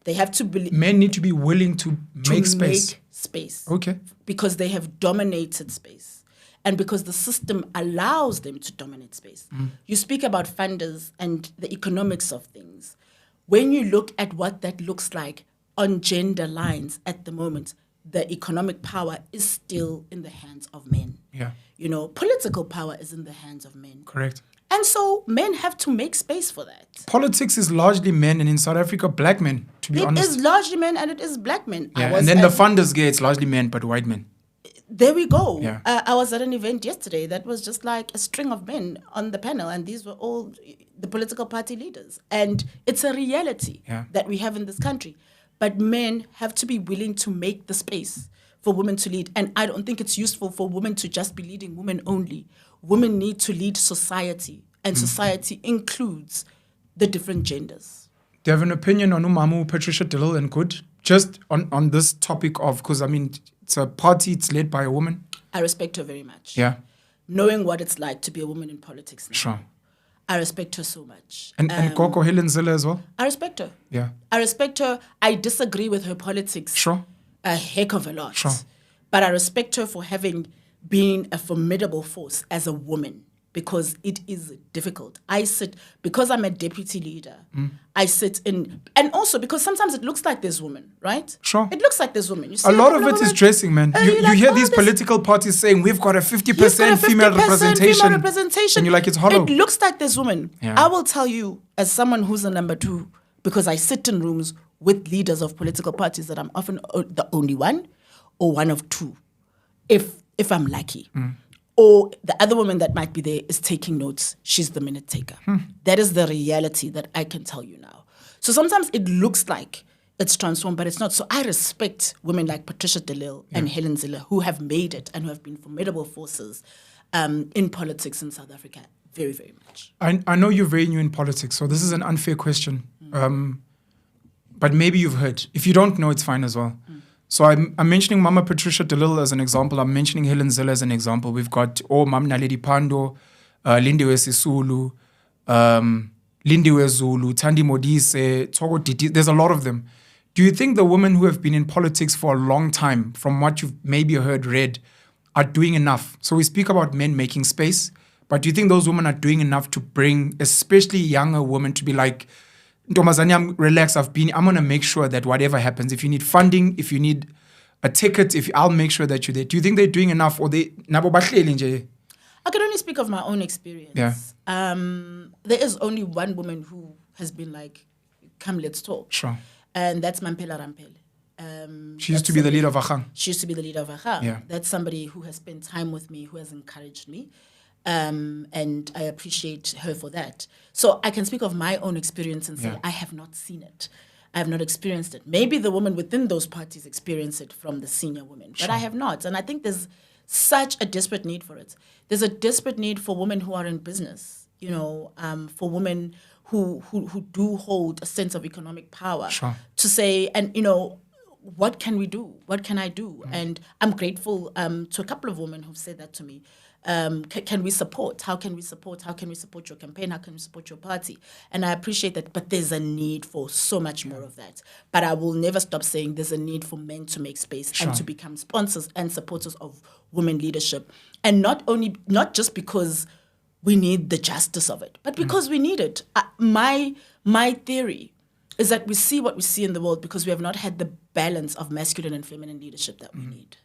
They have to believe. Men need to be willing to make space. Okay. Because they have dominated space. And because the system allows them to dominate space. You speak about funders and the economics of things. When you look at what that looks like on gender lines at the moment, the economic power is still in the hands of men. You know, political power is in the hands of men. Correct. And so men have to make space for that. Politics is largely men, and in South Africa, black men, to be honest. It is largely men and it is black men. And then the funders it's largely men, but white men. There we go. I was at an event yesterday that was just like a string of men on the panel, and these were all the political party leaders. And it's a reality that we have in this country. But men have to be willing to make the space for women to lead. And I don't think it's useful for women to just be leading women only. Women need to lead society, and society includes the different genders. Do you have an opinion on Umamu, Patricia Dillon and Good? Just on this topic of, because I mean, it's a party, it's led by a woman. I respect her very much. Yeah. Knowing what it's like to be a woman in politics now. Sure. I respect her so much. And Koko Helen Zille as well? I respect her. Yeah. I respect her. I disagree with her politics. Sure. A heck of a lot. Sure. But I respect her for having been a formidable force as a woman, because it is difficult. Because I'm a deputy leader, I sit in, and also because sometimes it looks like there's women, right? Sure. It looks like there's women. You see a lot of it is dressing, man. You hear these political parties saying, we've got a 50% female representation. And you're like, it's hollow. It looks like there's women. Yeah. I will tell you, as someone who's a number 2, because I sit in rooms with leaders of political parties, that I'm often the only one or one of 2, if I'm lucky. Or the other woman that might be there is taking notes. She's the minute taker. That is the reality that I can tell you now. So sometimes it looks like it's transformed, but it's not. So I respect women like Patricia de Lille and Helen Zille, who have made it and who have been formidable forces in politics in South Africa very, very much. I know you're very new in politics, so this is an unfair question. But maybe you've heard. If you don't know, it's fine as well. So I'm mentioning Mama Patricia de Lille as an example. I'm mentioning Helen Zille as an example. We've got Mam Naledi Pando, Lindiwe Sisulu, Lindiwe Zulu, Thandi Modise, Togo Didi. There's a lot of them. Do you think the women who have been in politics for a long time, from what you've maybe heard, read, are doing enough? So we speak about men making space, but do you think those women are doing enough to bring, especially younger women, to be like, Ntombazane, I'm relaxed. I'm going to make sure that whatever happens, if you need funding, if you need a ticket, I'll make sure that you're there. Do you think they're doing enough, or they nabo bahleli nje? I can only speak of my own experience. Yeah. There is only one woman who has been like, come, let's talk. Sure. And that's Mampela Rampele. She used to be the leader of Akhang. She used to be the leader of Akhang. Yeah. That's somebody who has spent time with me, who has encouraged me. And I appreciate her for that. So I can speak of my own experience and say, I have not seen it. I have not experienced it. Maybe the women within those parties experience it from the senior women, but I have not. And I think there's such a desperate need for it. There's a desperate need for women who are in business, for women who do hold a sense of economic power to say, and, what can we do? What can I do? And I'm grateful to a couple of women who've said that to me. Can we support? How can we support? How can we support your campaign? How can we support your party? And I appreciate that, but there's a need for so much more of that. But I will never stop saying there's a need for men to make space and to become sponsors and supporters of women leadership. And not just because we need the justice of it, but because we need it. My theory is that we see what we see in the world because we have not had the balance of masculine and feminine leadership that we need.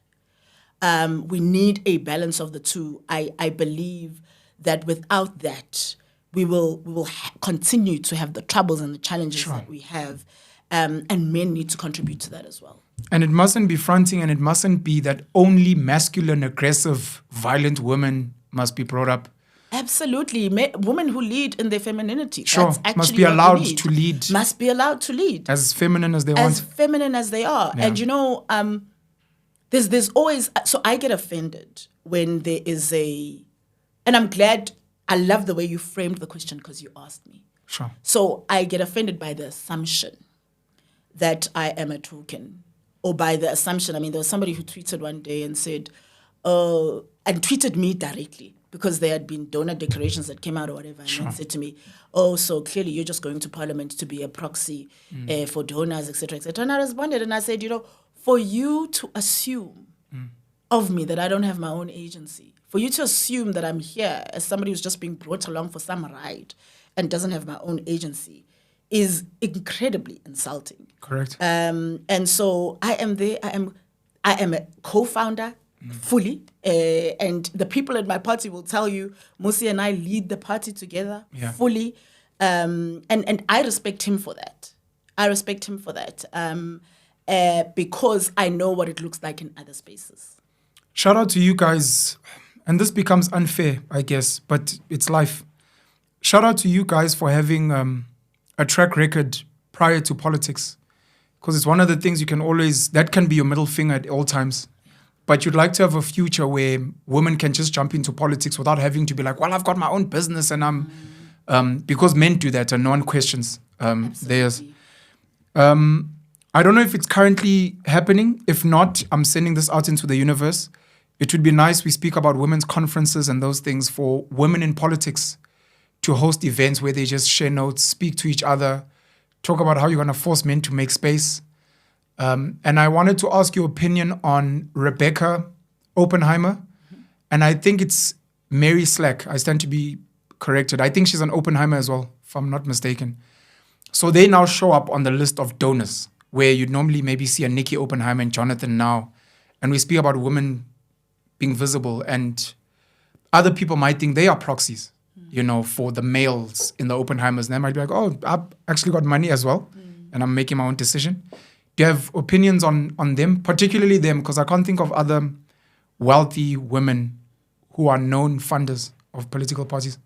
We need a balance of the two. I believe that without that, we will continue to have the troubles and the challenges that we have, and men need to contribute to that as well. And it mustn't be fronting, and it mustn't be that only masculine, aggressive, violent women must be brought up. Absolutely. Women who lead in their femininity. Must be allowed to lead. Must be allowed to lead. As feminine as they want. As feminine as they are. Yeah. And there's always, so I get offended when there is and I'm glad, I love the way you framed the question because you asked me. Sure. So I get offended by the assumption that I am a token, or by the assumption, there was somebody who tweeted one day and said, and tweeted me directly because there had been donor declarations that came out or whatever, and then said to me, so clearly you're just going to parliament to be a proxy for donors, et cetera, et cetera. And I responded and I said, for you to assume of me that I don't have my own agency, for you to assume that I'm here as somebody who's just being brought along for some ride and doesn't have my own agency is incredibly insulting. Correct. And so I am there. I am a co-founder fully, and the people in my party will tell you, Musi and I lead the party together fully, and I respect him for that. Because I know what it looks like in other spaces. Shout out to you guys. And this becomes unfair, I guess, but it's life. Shout out to you guys for having a track record prior to politics. Because it's one of the things you can always, that can be your middle finger at all times. But you'd like to have a future where women can just jump into politics without having to be like, well, I've got my own business and I'm, because men do that and no one questions theirs. I don't know if it's currently happening. If not, I'm sending this out into the universe. it would be nice, we speak about women's conferences and those things, for women in politics to host events where they just share notes, speak to each other, talk about how you're going to force men to make space. And I wanted to ask your opinion on Rebecca Oppenheimer. And I think it's Mary Slack. I stand to be corrected. I think she's an Oppenheimer as well, if I'm not mistaken. So they now show up on the list of donors, where you'd normally maybe see a Nikki Oppenheimer and Jonathan now. And we speak about women being visible, and other people might think they are proxies, for the males in the Oppenheimers. And they might be like, oh, I've actually got money as well, and I'm making my own decision. Do you have opinions on them, particularly them? Because I can't think of other wealthy women who are known funders of political parties.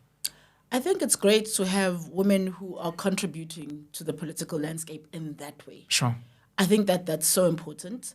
I think it's great to have women who are contributing to the political landscape in that way. Sure. I think that's so important.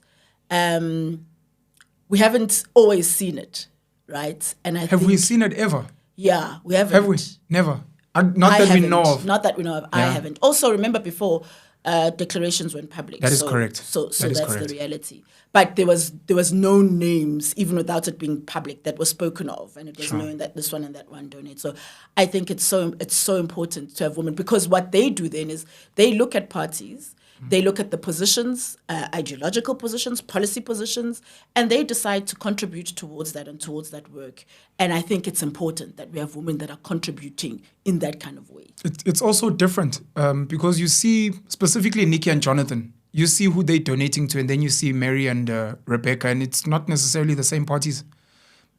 We haven't always seen it, right? And have we seen it ever? Yeah, we haven't. Have we? Never. Not that we know of. Not that we know of. Yeah. I haven't. Also, remember before, declarations went public. That is correct. So that's correct. The reality. But there was no names, even without it being public, that was spoken of, and it was known that this one and that one donate. So I think it's so important to have women, because what they do then is they look at parties. They look at the positions, ideological positions, policy positions, and they decide to contribute towards that and towards that work. And I think it's important that we have women that are contributing in that kind of way. It's also different because you see specifically Nikki and Jonathan, you see who they're donating to, and then you see Mary and Rebecca, and it's not necessarily the same parties.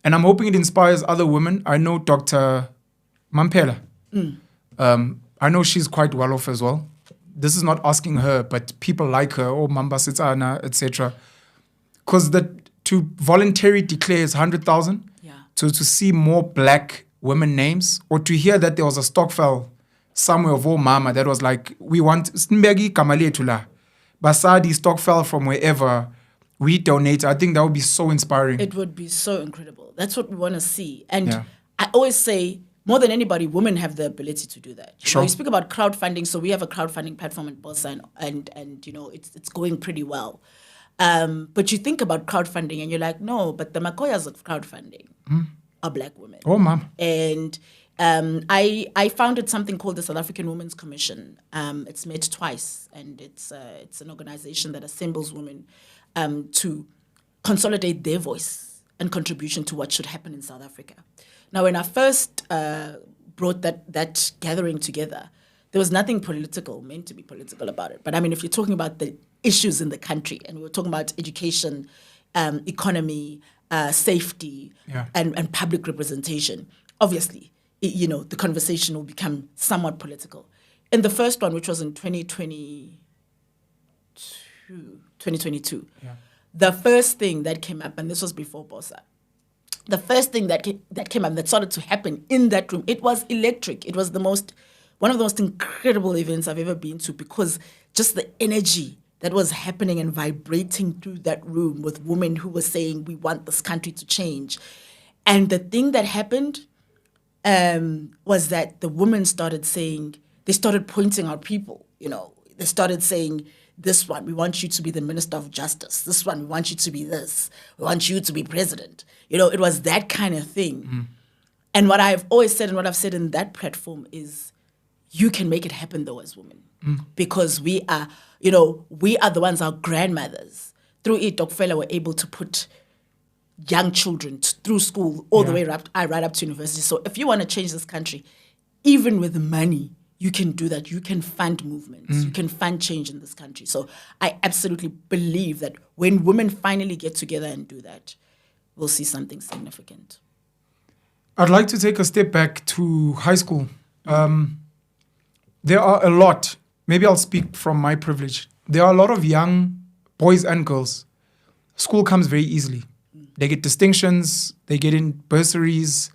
And I'm hoping it inspires other women. I know Dr. Mampela. I know she's quite well off as well. This is not asking her, but people like her, or Mamba Sitsana, etc. Because to voluntarily declare is 100,000. Yeah. To see more black women names, or to hear that there was a Stokvel somewhere of Mama that was like, we want Snbegi Kamaletula, Basadi Stokvel from wherever we donate. I think that would be so inspiring. It would be so incredible. That's what we want to see. And I always say, more than anybody, women have the ability to do that. Sure. You speak about crowdfunding, so we have a crowdfunding platform at Bosa, and it's going pretty well. But you think about crowdfunding, and you're like, no, but the Makoyas of crowdfunding are black women. Oh, ma'am. And I founded something called the South African Women's Commission. It's met twice, and it's an organization that assembles women to consolidate their voice and contribution to what should happen in South Africa. Now, when I first brought that gathering together, there was nothing meant to be political about it. But I mean, if you're talking about the issues in the country, and we were talking about education, economy, safety, and public representation, obviously, the conversation will become somewhat political. In the first one, which was in 2022, the first thing that came up, and this was before Bosa, the first thing that came up that started to happen in that room, it was electric. It was one of the most incredible events I've ever been to, because just the energy that was happening and vibrating through that room with women who were saying, we want this country to change. And the thing that happened was that the women started saying, they started pointing out people, they started saying, this one, we want you to be the Minister of Justice. This one, we want you to be this. We want you to be president. It was that kind of thing. And what I've always said, and what I've said in that platform, is you can make it happen though as women. Because we are the ones, our grandmothers, through it, Dokfela were able to put young children through school all the way right up to university. So if you want to change this country, even with money, you can do that. You can fund movements. You can fund change in this country. So I absolutely believe that when women finally get together and do that, we'll see something significant. I'd like to take a step back to high school. There are a lot, maybe I'll speak from my privilege. There are a lot of young boys and girls. School comes very easily. They get distinctions, they get in bursaries,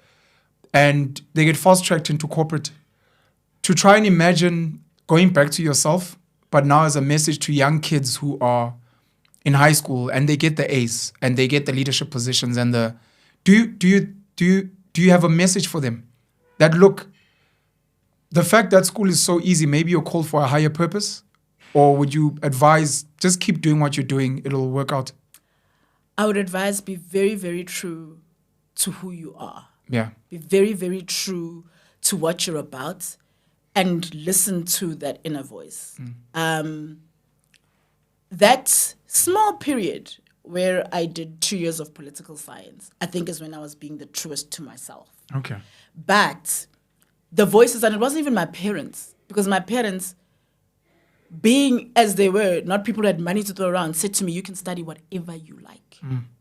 and they get fast-tracked into corporate. To try and imagine going back to yourself, but now as a message to young kids who are in high school and they get the A's and they get the leadership positions and do you have a message for them that, look, the fact that school is so easy, maybe you're called for a higher purpose, or would you advise just keep doing what you're doing, it'll work out? I would advise be very, very true to who you are. Yeah. Be very, very true to what you're about and listen to that inner voice. That small period where I did 2 years of political science, I think is when I was being the truest to myself. Okay. But the voices, and it wasn't even my parents, because my parents, being as they were, not people who had money to throw around, said to me, you can study whatever you like.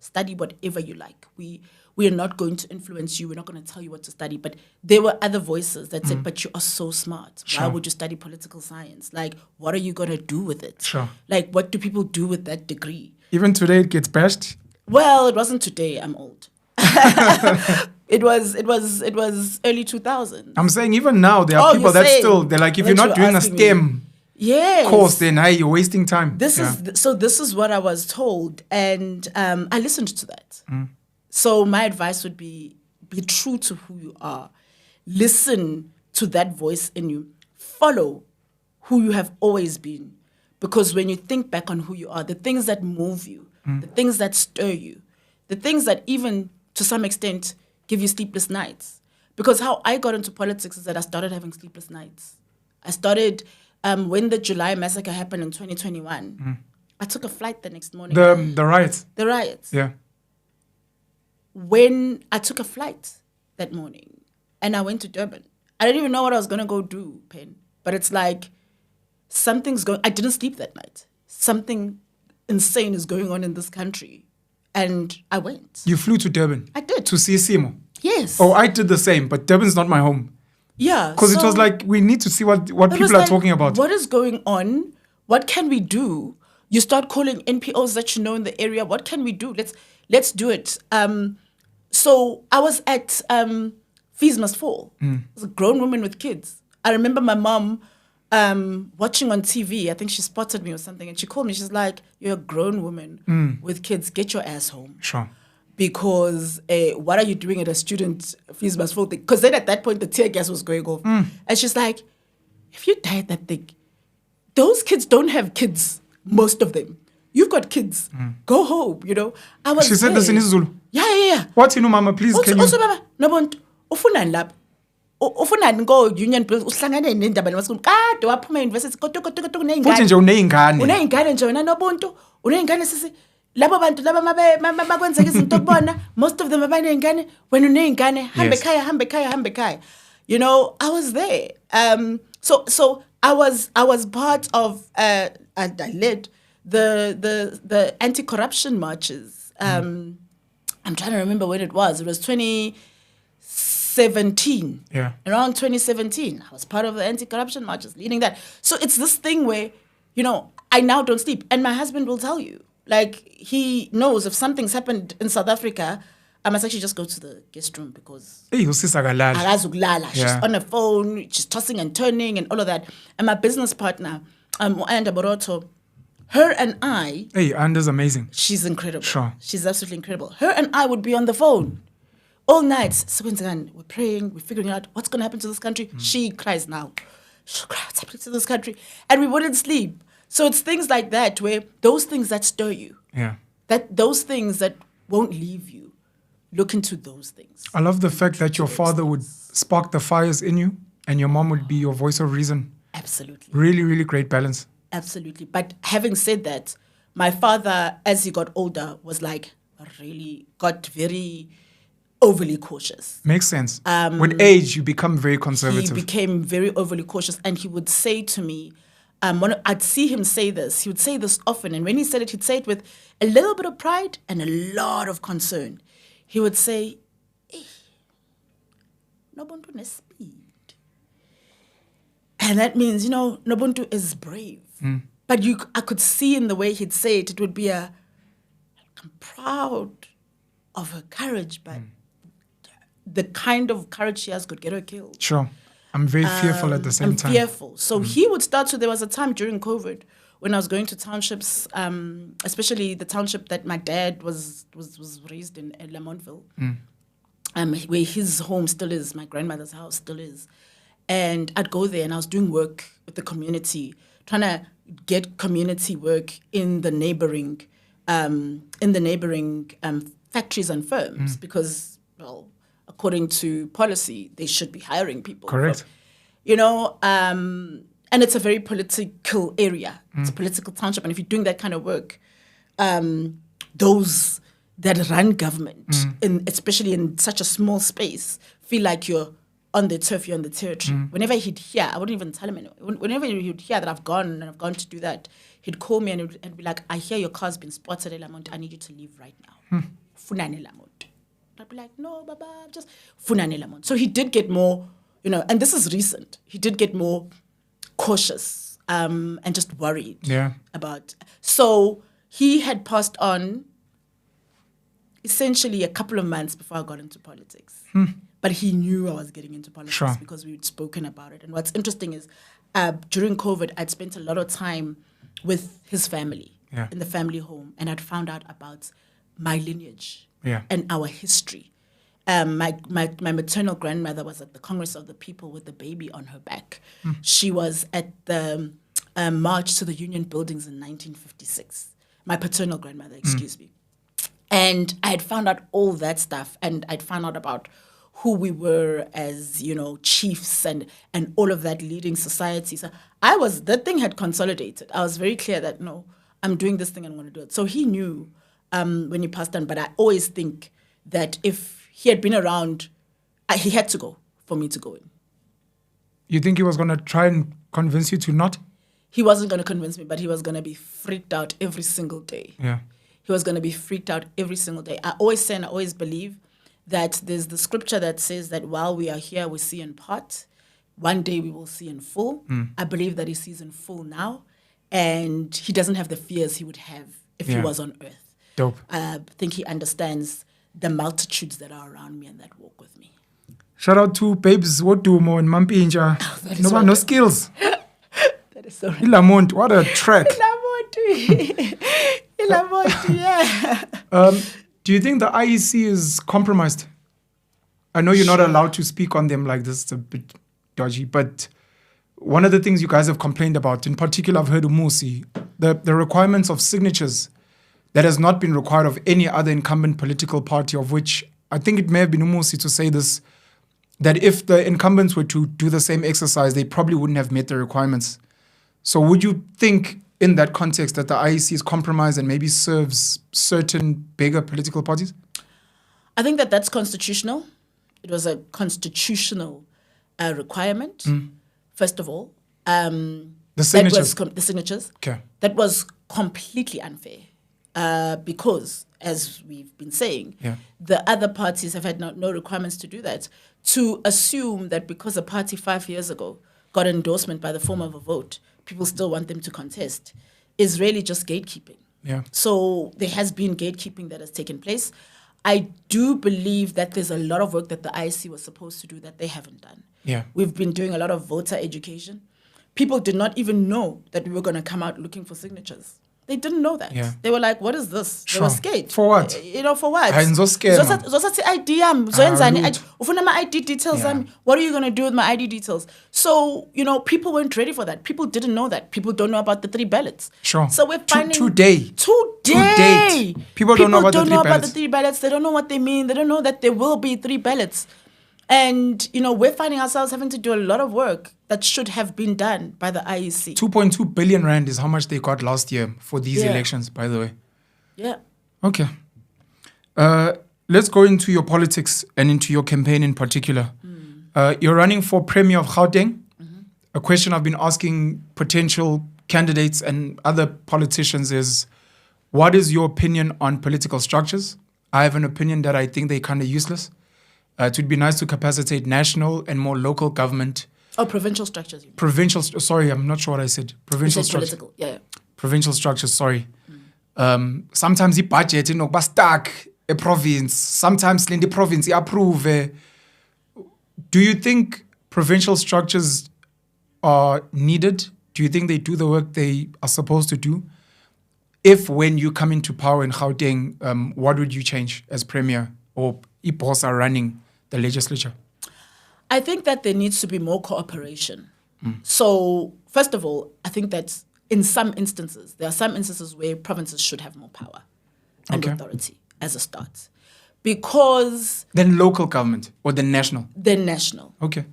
Study whatever you like. We are not going to influence you. We're not going to tell you what to study. But there were other voices that said, but you are so smart. Sure. Why would you study political science? Like, what are you going to do with it? Sure. Like, what do people do with that degree? Even today it gets bashed? Well, it wasn't today. I'm old. It was early 2000s. I'm saying even now there are people that still, they're like, if you're not doing a STEM course, then hey, you're wasting time. This is what I was told, and I listened to that. So my advice would be true to who you are. Listen to that voice in you. Follow who you have always been. Because when you think back on who you are, the things that move you, the things that stir you, the things that even to some extent give you sleepless nights. Because how I got into politics is that I started having sleepless nights. I started, when the July massacre happened in 2021, I took a flight the next morning. The riots? The riots. Yeah. When I took a flight that morning and I went to Durban, I didn't even know what I was going to go do, Pen. But it's like, something's going, I didn't sleep that night. Something insane is going on in this country. And I went. You flew to Durban? I did. To see Simo? Yes. Oh, I did the same, but Durban's not my home. Yeah. Because it was like, we need to see what people are talking about. What is going on? What can we do? You start calling NPOs that you know in the area. What can we do? Let's do it. So I was at Fees Must Fall. I was a grown woman with kids. I remember my mom watching on TV. I think she spotted me or something, and she called me. She's like, "You're a grown woman with kids. Get your ass home." Sure. Because what are you doing at a student Fees Must Fall thing? Because then at that point the tear gas was going off, and she's like, "If you die at that thing, those kids don't have kids. Most of them. You've got kids. Go home." You know. She said this in Zulu. Yeah. What mama? Please, can you? Also, mama, Nobuntu Hlazo-Webster. Ufuna ngo union bills uhlangane nendaba lemasiko kade waphuma university kodwa kuneyingane futhi nje uneyingane nje wena Nobuntu uneyingane sisi labo bantu laba makwenzeka izinto kubona most of them abaneyingane wena uneyingane hambe ekhaya you know. I was there so I was part of I led the anti-corruption marches. I'm trying to remember when it was 2017. Yeah. Around 2017, I was part of the anti-corruption marches, leading that. So it's this thing where, you know, I now don't sleep. And my husband will tell you, like, he knows if something's happened in South Africa, I must actually just go to the guest room because she's on the phone, she's tossing and turning and all of that. And my business partner, Anda Boroto, her and I... Hey, Anda's amazing. She's incredible. Sure. She's absolutely incredible. Her and I would be on the phone all night. So we're praying, we're figuring out what's going to happen to this country. She cries now. She cries, what's happening to this country? And we wouldn't sleep. So it's things like that where those things that stir you, those things that won't leave you, look into those things. I love the fact that your father would spark the fires in you and your mom would be your voice of reason. Absolutely. Really, really great balance. Absolutely. But having said that, my father, as he got older, was like got very overly cautious. Makes sense. With age, you become very conservative. He became very overly cautious, and he would say to me, I'd see him say this. He would say this often, and when he said it, he'd say it with a little bit of pride and a lot of concern. He would say, "Hey, Nobuntu has speed." And that means, you know, Nobuntu is brave. But I could see in the way he'd say it, it would be I'm proud of her courage, but the kind of courage she has could get her killed. Sure. I'm very fearful at the same time. I'm fearful. So he would start to, there was a time during COVID when I was going to townships, especially the township that my dad was raised in Lamontville, where his home still is, my grandmother's house still is. And I'd go there and I was doing work with the community, trying to get community work in the neighboring in the neighboring factories and firms because, well, according to policy, they should be hiring people. Correct. And it's a very political area. It's a political township. And if you're doing that kind of work, those that run government, especially in such a small space, feel like you're on the turf, you're on the territory. Whenever he'd hear, I wouldn't even tell him anyway. Whenever he'd hear that I've gone to do that, he'd call me and be like, I hear your car's been spotted, Lamont. I need you to leave right now. Funane Lamont. I'd be like, no, Baba, just Funane Lamont. So he did get more, and this is recent, he did get more cautious and just worried about. So he had passed on essentially a couple of months before I got into politics. But he knew I was getting into politics because we'd spoken about it. And what's interesting is during COVID, I'd spent a lot of time with his family in the family home, and I'd found out about my lineage and our history. My maternal grandmother was at the Congress of the People with the baby on her back. She was at the March to the Union Buildings in 1956. My paternal grandmother, excuse me. And I had found out all that stuff, and I'd found out about who we were as, chiefs and all of that leading society. So that thing had consolidated. I was very clear that, no, I'm doing this thing and I'm going to do it. So he knew when he passed on, but I always think that if he had been around, he had to go for me to go in. You think he was going to try and convince you to not? He wasn't going to convince me, but he was going to be freaked out every single day. Yeah. He was going to be freaked out every single day. I always say and I always believe that there's the scripture that says that while we are here, we see in part. One day we will see in full. I believe that he sees in full now. And he doesn't have the fears he would have if he was on earth. Dope. I think he understands the multitudes that are around me and that walk with me. Shout out to Babes Wodumo and Mampinja. No skills. That is so right. Ilamont, what a track. Ilamont, yeah. Do you think the IEC is compromised? I know you're not allowed to speak on them like this. It's a bit dodgy. But one of the things you guys have complained about, in particular, I've heard Umusi, the requirements of signatures that has not been required of any other incumbent political party, of which I think it may have been Umusi to say this, that if the incumbents were to do the same exercise, they probably wouldn't have met the requirements. So would you think in that context that the IEC is compromised and maybe serves certain bigger political parties? I think that that's constitutional. It was a constitutional requirement, first of all. The signatures? The signatures. Okay. That was completely unfair because, as we've been saying, the other parties have had no requirements to do that. To assume that because a party 5 years ago got endorsement by the form of a vote, people still want them to contest, is really just gatekeeping. Yeah. So there has been gatekeeping that has taken place. I do believe that there's a lot of work that the IEC was supposed to do that they haven't done. Yeah. We've been doing a lot of voter education. People did not even know that we were going to come out looking for signatures. They didn't know that. Yeah. They were like, what is this? They were scared. For what? For what? I'm so scared. ID details. What are you going to do with my ID details? So, people weren't ready for that. People didn't know that. People don't know about the 3 ballots. Sure. So we're finding... Today. People don't know about the 3 ballots. They don't know what they mean. They don't know that there will be 3 ballots. And, we're finding ourselves having to do a lot of work that should have been done by the IEC. 2.2 billion rand is how much they got last year for these elections, by the way. Yeah. Okay. Let's go into your politics and into your campaign in particular. You're running for Premier of Gauteng. A question I've been asking potential candidates and other politicians is, what is your opinion on political structures? I have an opinion that I think they're kind of useless. It would be nice to capacitate national and more local government. Oh, provincial structures. Sorry, I'm not sure what I said. Provincial structures. Political, yeah. Provincial structures, sorry. Sometimes the budget, stuck a province. Sometimes the province approve. Do you think provincial structures are needed? Do you think they do the work they are supposed to do? If when you come into power in Gauteng, what would you change as Premier or Bosa running the legislature? I think that there needs to be more cooperation. So, first of all, I think that in some instances, there are some instances where provinces should have more power. and authority as a start. Because... Then local government or then national? Then national. Okay.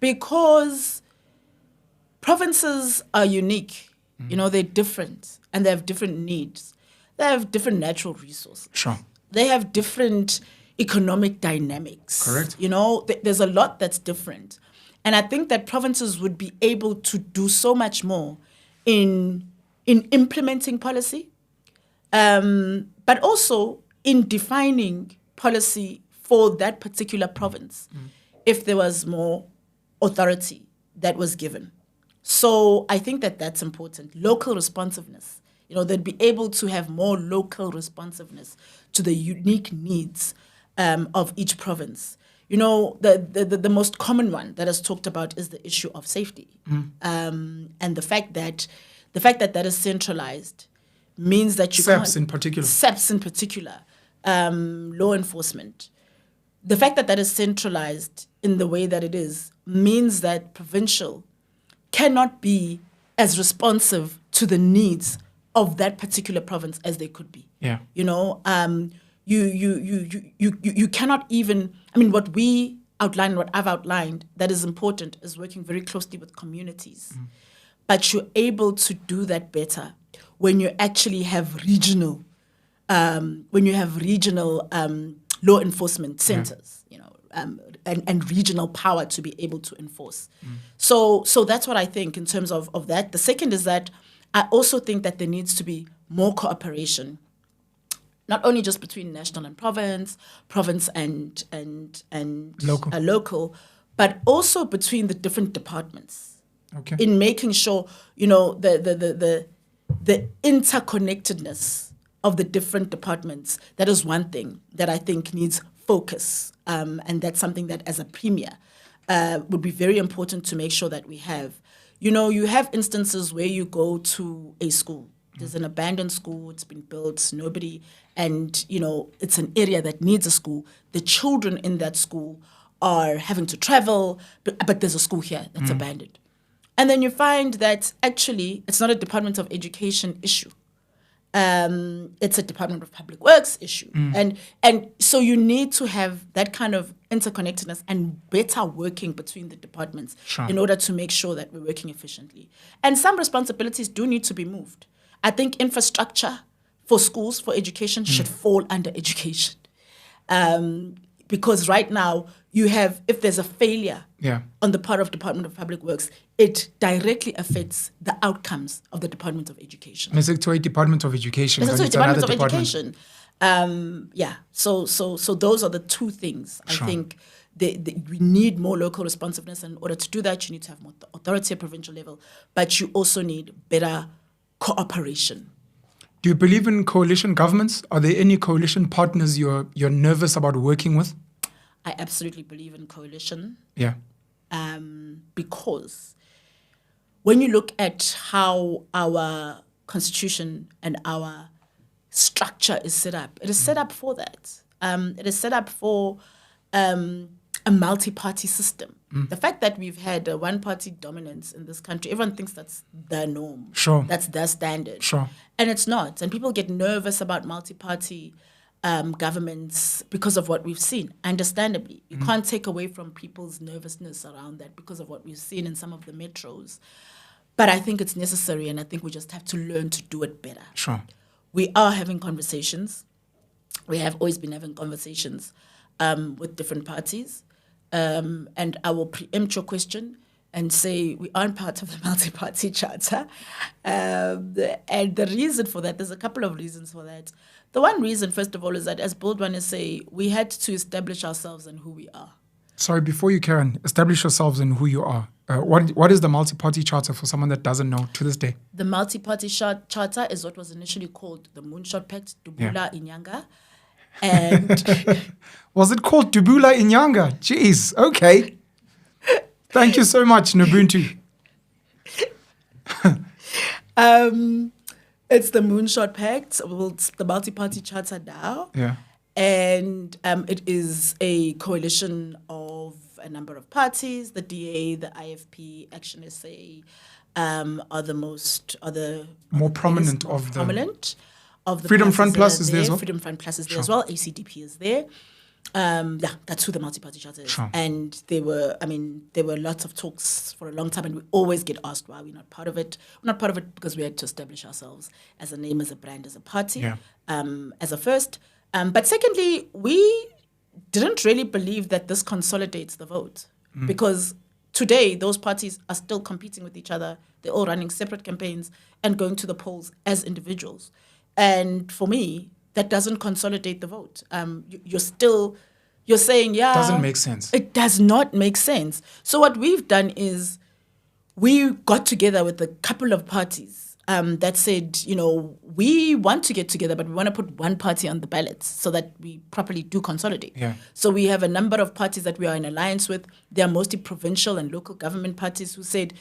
Because provinces are unique. You know, they're different and they have different needs. They have different natural resources. Sure. They have different economic dynamics. Correct. You know, there's a lot that's different. And I think that provinces would be able to do so much more in implementing policy, but also in defining policy for that particular province if there was more authority that was given. So I think that that's important. Local responsiveness. You know, they'd be able to have more local responsiveness to the unique needs of each province. You know, the most common one that is talked about is the issue of safety. And the fact that that is centralized means that you SAPS in particular. SAPS in particular, law enforcement. The fact that that is centralized in the way that it is means that provincial cannot be as responsive to the needs of that particular province as they could be. Yeah. You know, you cannot even, I mean, what we outlined, what I've outlined, that is important is working very closely with communities. But you're able to do that better when you actually have regional, law enforcement centers, you know, and regional power to be able to enforce. So that's what I think in terms of that. The second is that I also think that there needs to be more cooperation, not only just between national and province and local, but also between the different departments. Okay. In making sure, you know, the interconnectedness of the different departments. That is one thing that I think needs focus, and that's something that as a premier would be very important to make sure that we have. You know, you have instances where you go to a school. There's an abandoned school, it's been built, nobody, and, you know, it's an area that needs a school. The children in that school are having to travel, but there's a school here that's abandoned. And then you find that actually it's not a Department of Education issue. It's a Department of Public Works issue. And so you need to have that kind of interconnectedness and better working between the departments in order to make sure that we're working efficiently. And some responsibilities do need to be moved. I think infrastructure for schools, for education, should fall under education. Because right now, you have, if there's a failure on the part of Department of Public Works, it directly affects the outcomes of the Department of Education. It's a Department of Education. It's a Department of Education. So those are the two things. I think we need more local responsiveness. And in order to do that, you need to have more authority at provincial level, but you also need better cooperation. Do you believe in coalition governments? Are there any coalition partners you're nervous about working with? I absolutely believe in coalition. Yeah. Because when you look at how our constitution and our structure is set up, it is set up for that. It is set up for a multi-party system. The fact that we've had a one-party dominance in this country, everyone thinks that's the norm. Sure. That's the standard. Sure. And it's not. And people get nervous about multi-party governments because of what we've seen, understandably. You can't take away from people's nervousness around that because of what we've seen in some of the metros. But I think it's necessary, and I think we just have to learn to do it better. Sure. We are having conversations. We have always been having conversations with different parties. And I will preempt your question and say we aren't part of the multi-party charter. And the reason for that, there's a couple of reasons for that. The one reason, first of all, is that as Boldrunners say, we had to establish ourselves and who we are. Sorry, before you, Karen, establish yourselves and who you are. What is the multi-party charter for someone that doesn't know to this day? The multi-party charter is what was initially called the Moonshot Pact, Dubula Inyanga. And was it called Dubula Inyanga? Jeez, okay. Thank you so much, Nobuntu. It's the Moonshot Pact, it's the multi-party charter now. Yeah. And it is a coalition of a number of parties. The DA, the IFP, Action SA are the more prominent of them. of the Freedom Front Plus is there as well. Freedom Front Plus is there as well. ACDP is there. That's who the multi-party charter is. Sure. And there were lots of talks for a long time, and we always get asked why we're not part of it. We're not part of it because we had to establish ourselves as a name, as a brand, as a party, as a first. But secondly, we didn't really believe that this consolidates the vote because today those parties are still competing with each other. They're all running separate campaigns and going to the polls as individuals. And for me, that doesn't consolidate the vote. You're saying, yeah. Doesn't make sense. It does not make sense. So what we've done is we got together with a couple of parties that said, we want to get together, but we want to put one party on the ballot so that we properly do consolidate. Yeah. So we have a number of parties that we are in alliance with. They are mostly provincial and local government parties who said,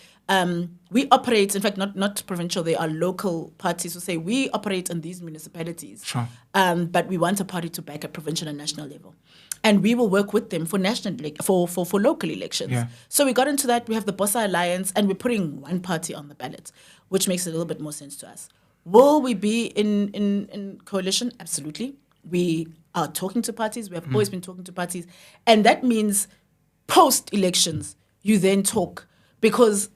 we operate, in fact, not provincial, they are local parties who say we operate in these municipalities, sure. But we want a party to back at provincial and national level. And we will work with them for for local elections. Yeah. So we got into that. We have the Bosa Alliance, and we're putting one party on the ballot, which makes a little bit more sense to us. Will we be in coalition? Absolutely. We are talking to parties. We have always been talking to parties. And that means post-elections, you then talk. Because,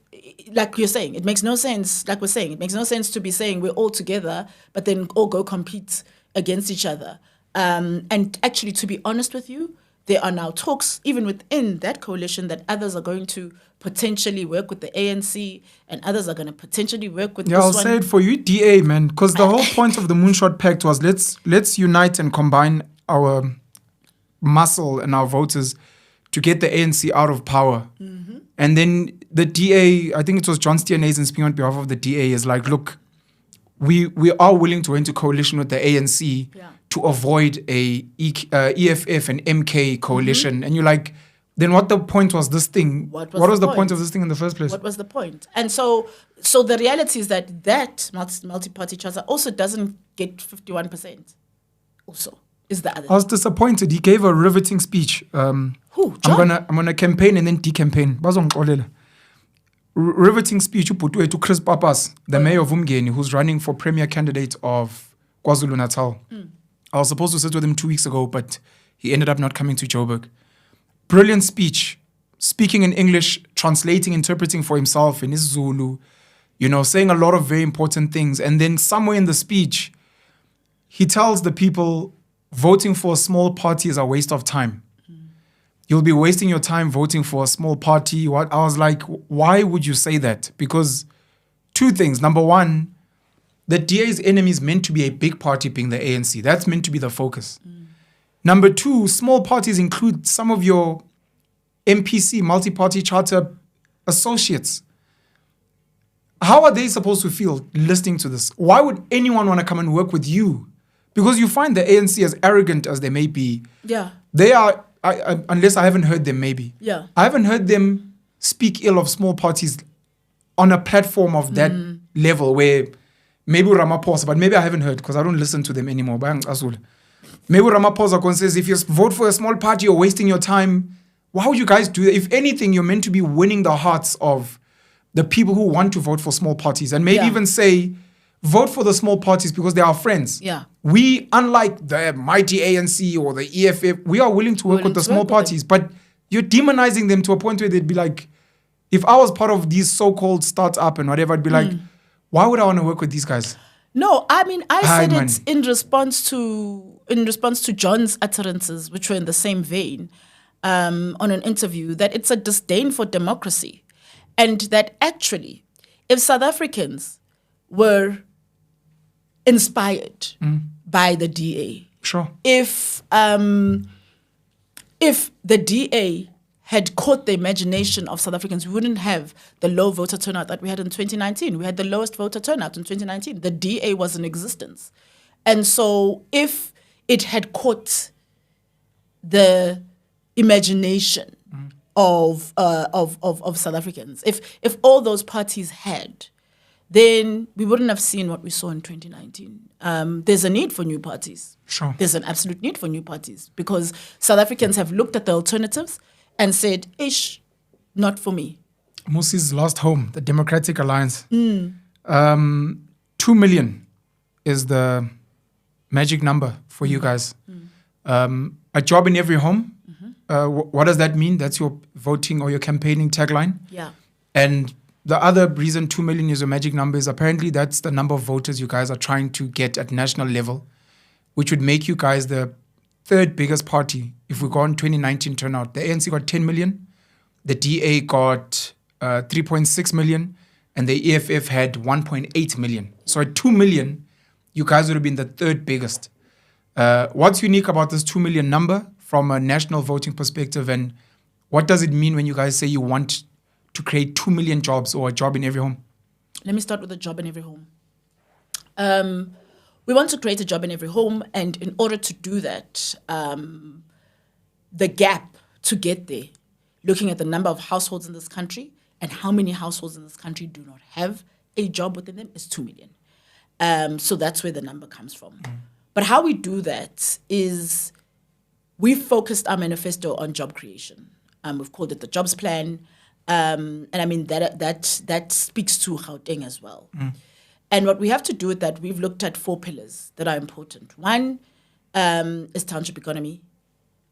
like you're saying, it makes no sense, like we're saying, it makes no sense to be saying we're all together, but then all go compete against each other. And actually, to be honest with you, there are now talks, even within that coalition, that others are going to potentially work with the ANC and others are going to potentially work with this one. I'll say it for you, DA, man, because the whole point of the Moonshot Pact was let's unite and combine our muscle and our voters to get the ANC out of power. Mm-hmm. And then the DA, I think it was John Steenhuisen speaking on behalf of the DA, is like, look, we are willing to enter coalition with the ANC to avoid a EFF and MK coalition. Mm-hmm. And you're like, then what the point was this thing? What was the point of this thing in the first place? What was the point? And so the reality is that multi-party charter also doesn't get 51%. Also, is the other. I was disappointed. He gave a riveting speech. Who? John? I'm gonna campaign and then decampaign. Riveting speech to Chris Papas, the mayor of Umgeni, who's running for premier candidate of KwaZulu-Natal. I was supposed to sit with him 2 weeks ago, but he ended up not coming to Joburg. Brilliant speech, speaking in English, translating, interpreting for himself in his Zulu, saying a lot of very important things. And then somewhere in the speech, he tells the people voting for a small party is a waste of time. You'll be wasting your time voting for a small party. I was like, why would you say that? Because two things. Number one, the DA's enemy is meant to be a big party, being the ANC. That's meant to be the focus. Number two, small parties include some of your MPC, multi-party charter associates. How are they supposed to feel listening to this? Why would anyone want to come and work with you? Because you find the ANC, as arrogant as they may be, they are, unless I haven't heard them, maybe. Yeah. I haven't heard them speak ill of small parties on a platform of that level where maybe Ramaphosa, but maybe I haven't heard because I don't listen to them anymore. Maybe Ramaphosa says, if you vote for a small party, you're wasting your time. Why would you guys do that? If anything, you're meant to be winning the hearts of the people who want to vote for small parties. And maybe even say, vote for the small parties because they are friends. Yeah. We, unlike the mighty ANC or the EFF, we are willing to work with the small parties. But you're demonizing them to a point where they'd be like, if I was part of these so-called startup and whatever, I'd be like, why would I want to work with these guys? No, I mean, I said it in response to John's utterances, which were in the same vein, on an interview, that it's a disdain for democracy. And that actually, if South Africans were inspired by the DA, sure. If the DA had caught the imagination of South Africans, we wouldn't have the low voter turnout that we had in 2019. We had the lowest voter turnout in 2019. The DA was in existence. And so if it had caught the imagination of South Africans, if all those parties had, then we wouldn't have seen what we saw in 2019. There's a need for new parties. Sure. There's an absolute need for new parties because South Africans have looked at the alternatives and said, ish, not for me. Musi's last home, the Democratic Alliance. 2 million is the magic number for you guys. A job in every home. What does that mean? That's your voting or your campaigning tagline. Yeah. And the other reason 2 million is a magic number is apparently that's the number of voters you guys are trying to get at national level, which would make you guys the third biggest party if we go on 2019 turnout. The ANC got 10 million, the DA got 3.6 million, and the EFF had 1.8 million. So at 2 million, you guys would have been the third biggest. What's unique about this 2 million number from a national voting perspective, and what does it mean when you guys say you want to create 2 million jobs or a job in every home? Let me start with a job in every home. We want to create a job in every home, and in order to do that, the gap to get there, looking at the number of households in this country and how many households in this country do not have a job within them, is 2 million. So that's where the number comes from. But how we do that is we focused our manifesto on job creation. We've called it the Jobs Plan. And I mean, that speaks to Gauteng as well. And what we have to do with that, we've looked at 4 pillars that are important. 1 is township economy.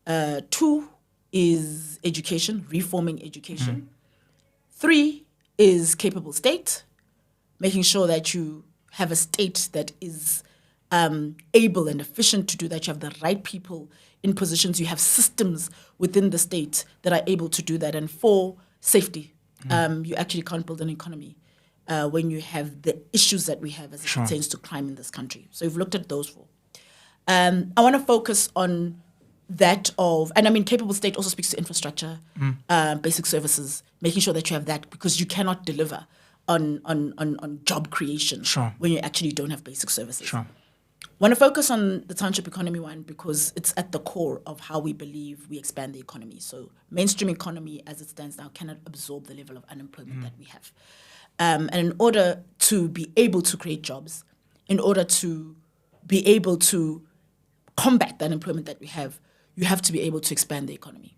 2 is education, reforming education. 3 is capable state, making sure that you have a state that is able and efficient to do that. You have the right people in positions. You have systems within the state that are able to do that. And 4, safety. You actually can't build an economy when you have the issues that we have as it pertains to crime in this country. So we've looked at those 4. I want to focus on that and I mean, capable state also speaks to infrastructure, basic services, making sure that you have that, because you cannot deliver on job creation when you actually don't have basic services. Want to focus on the township economy one because it's at the core of how we believe we expand the economy. So mainstream economy as it stands now cannot absorb the level of unemployment that we have. And in order to be able to create jobs, in order to be able to combat the unemployment that we have, you have to be able to expand the economy.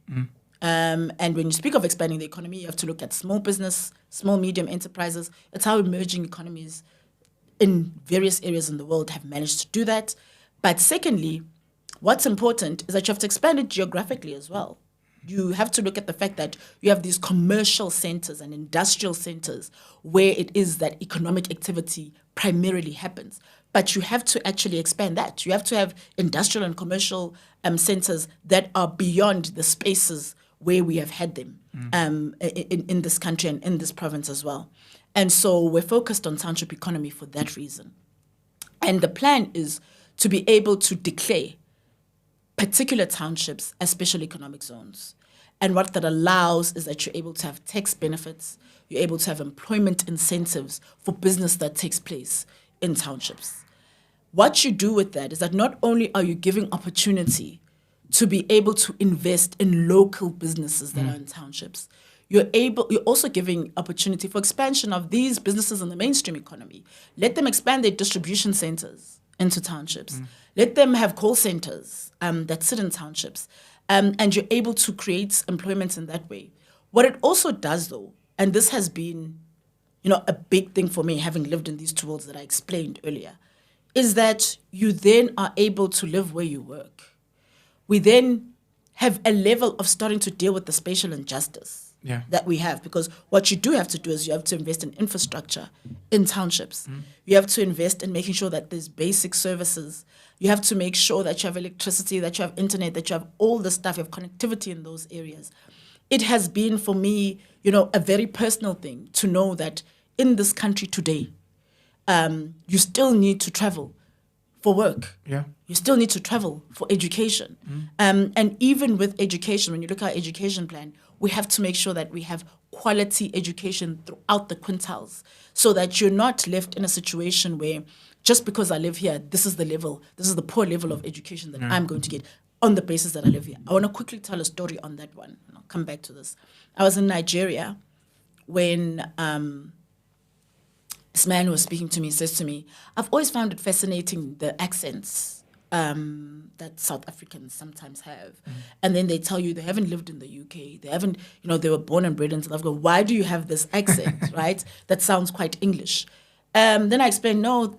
And when you speak of expanding the economy, you have to look at small business, small, medium enterprises. It's how emerging economies in various areas in the world have managed to do that. But secondly, what's important is that you have to expand it geographically as well. You have to look at the fact that you have these commercial centers and industrial centers where it is that economic activity primarily happens. But you have to actually expand that. You have to have industrial and commercial centers that are beyond the spaces where we have had them in this country and in this province as well. And so we're focused on township economy for that reason. And the plan is to be able to declare particular townships as special economic zones. And what that allows is that you're able to have tax benefits, you're able to have employment incentives for business that takes place in townships. What you do with that is that not only are you giving opportunity to be able to invest in local businesses that are in townships, you're also giving opportunity for expansion of these businesses in the mainstream economy. Let them expand their distribution centers into townships. Let them have call centers that sit in townships. And you're able to create employment in that way. What it also does, though, and this has been, a big thing for me, having lived in these 2 worlds that I explained earlier, is that you then are able to live where you work. We then have a level of starting to deal with the spatial injustice that we have, because what you do have to do is you have to invest in infrastructure in townships. You have to invest in making sure that there's basic services. You have to make sure that you have electricity, that you have internet, that you have all the stuff, you have connectivity in those areas. It has been for me, a very personal thing to know that in this country today, you still need to travel for work. You still need to travel for education. And even with education, when you look at our education plan, we have to make sure that we have quality education throughout the quintiles so that you're not left in a situation where just because I live here, this is the poor level of education that I'm going to get on the basis that I live here. I want to quickly tell a story on that one, and I'll come back to this. I was in Nigeria when this man who was speaking to me says to me, I've always found it fascinating, the accents that South Africans sometimes have. And then they tell you they haven't lived in the UK. They haven't, they were born and bred in South Africa. Why do you have this accent, right? That sounds quite English. Then I explained, no,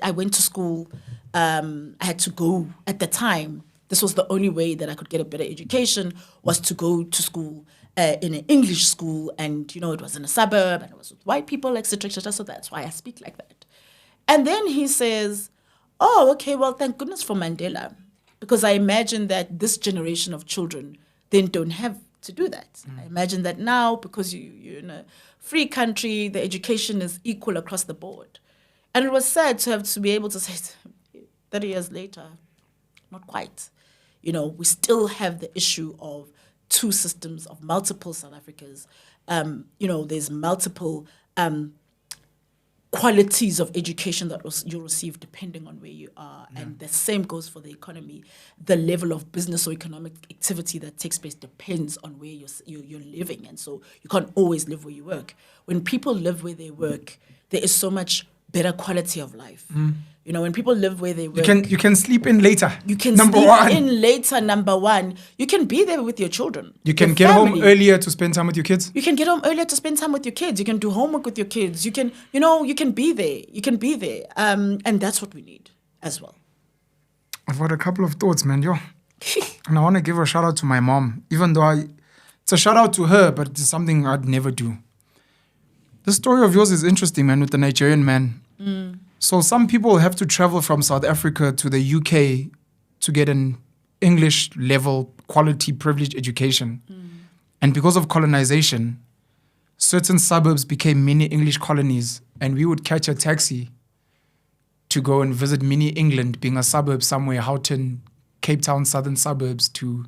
I went to school I had to go at the time. This was the only way that I could get a better education, was to go to school in an English school, and it was in a suburb, and it was with white people, etc., etc. So that's why I speak like that. And then he says, "Oh, okay. Well, thank goodness for Mandela, because I imagine that this generation of children then don't have to do that. I imagine that now, because you're in a free country, the education is equal across the board." And it was sad to be able to say, 30 years later, not quite. We still have the issue of two systems, of multiple South Africas. There's multiple qualities of education that you receive depending on where you are. Yeah. And the same goes for the economy. The level of business or economic activity that takes place depends on where you're living. And so you can't always live where you work. When people live where they work, there is so much better quality of life. When people live where they work, you can sleep in later. You can sleep in later. Number one, you can be there with your children. You can get home earlier to spend time with your kids. You can get home earlier to spend time with your kids. You can do homework with your kids. You can, you can be there. You can be there, and that's what we need as well. I've got a couple of thoughts, man. And I want to give a shout out to my mom, even though it's a shout out to her, but it's something I'd never do. The story of yours is interesting, man, with the Nigerian man. So some people have to travel from South Africa to the UK to get an English level quality privileged education. And because of colonization, certain suburbs became mini English colonies, and we would catch a taxi to go and visit mini England, being a suburb somewhere, Houghton, Cape Town, southern suburbs to...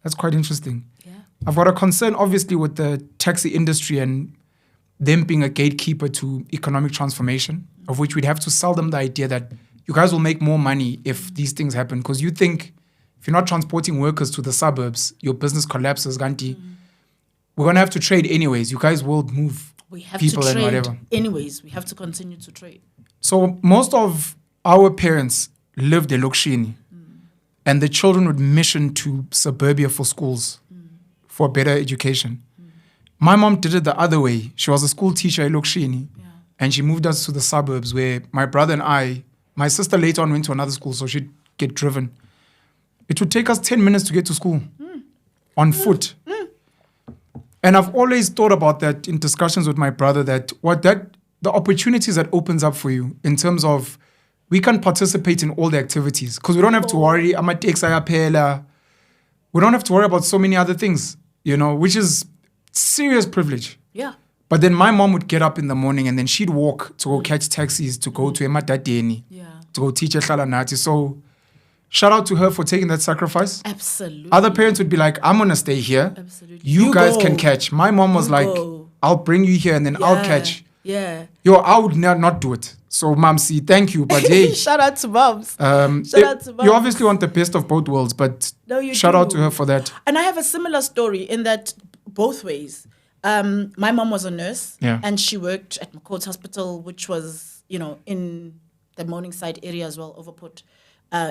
That's quite interesting. Yeah. I've got a concern, obviously, with the taxi industry and them being a gatekeeper to economic transformation, of which we'd have to sell them the idea that you guys will make more money if these things happen. Because you think if you're not transporting workers to the suburbs, your business collapses, Ganti. We're going to have to trade anyways. You guys will move people and whatever. Anyways, we have to continue to trade. So most of our parents lived in Lokshini, and the children would mission to suburbia for schools, for better education. My mom did it the other way. She was a school teacher in Lokshini, and she moved us to the suburbs where my brother and my sister later on went to another school, so she'd get driven. It would take us 10 minutes to get to school on foot. And I've always thought about that in discussions with my brother, that the opportunities that opens up for you in terms of we can participate in all the activities because we don't have to worry. We don't have to worry about so many other things, which is serious privilege. Yeah. But then my mom would get up in the morning and then she'd walk to go catch taxis to go to Emadadeni, to go teach Nati. So shout out to her for taking that sacrifice. Absolutely. Other parents would be like, I'm going to stay here. Absolutely. You guys can catch. My mom was I'll bring you here and then I'll catch. Yeah. I would not do it. So, Mamsi, thank you. But hey. Shout out to moms. Shout out to moms. You obviously want the best of both worlds, but shout out to her for that. And I have a similar story in that both ways. My mom was a nurse and she worked at McCourt's Hospital, which was, in the Morningside area as well, Overport,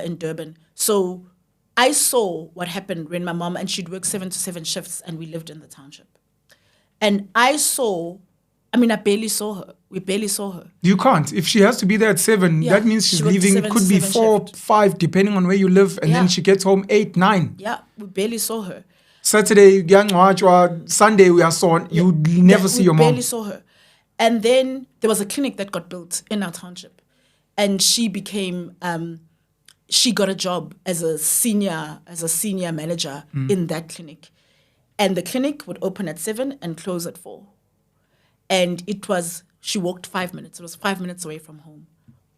in Durban. So I saw what happened when my mom, and she'd work 7 to 7 shifts and we lived in the township. And I barely saw her. We barely saw her. You can't. If she has to be there at 7, that means she's leaving. It could be 4, 5, depending on where you live. And then she gets home 8, 9. Yeah, we barely saw her. Saturday, Sunday, we are saw. You never see your mom. We barely saw her. And then there was a clinic that got built in our township. And she became, she got a job as a senior manager in that clinic. And the clinic would open at 7 and close at 4. And she walked 5 minutes. It was 5 minutes away from home.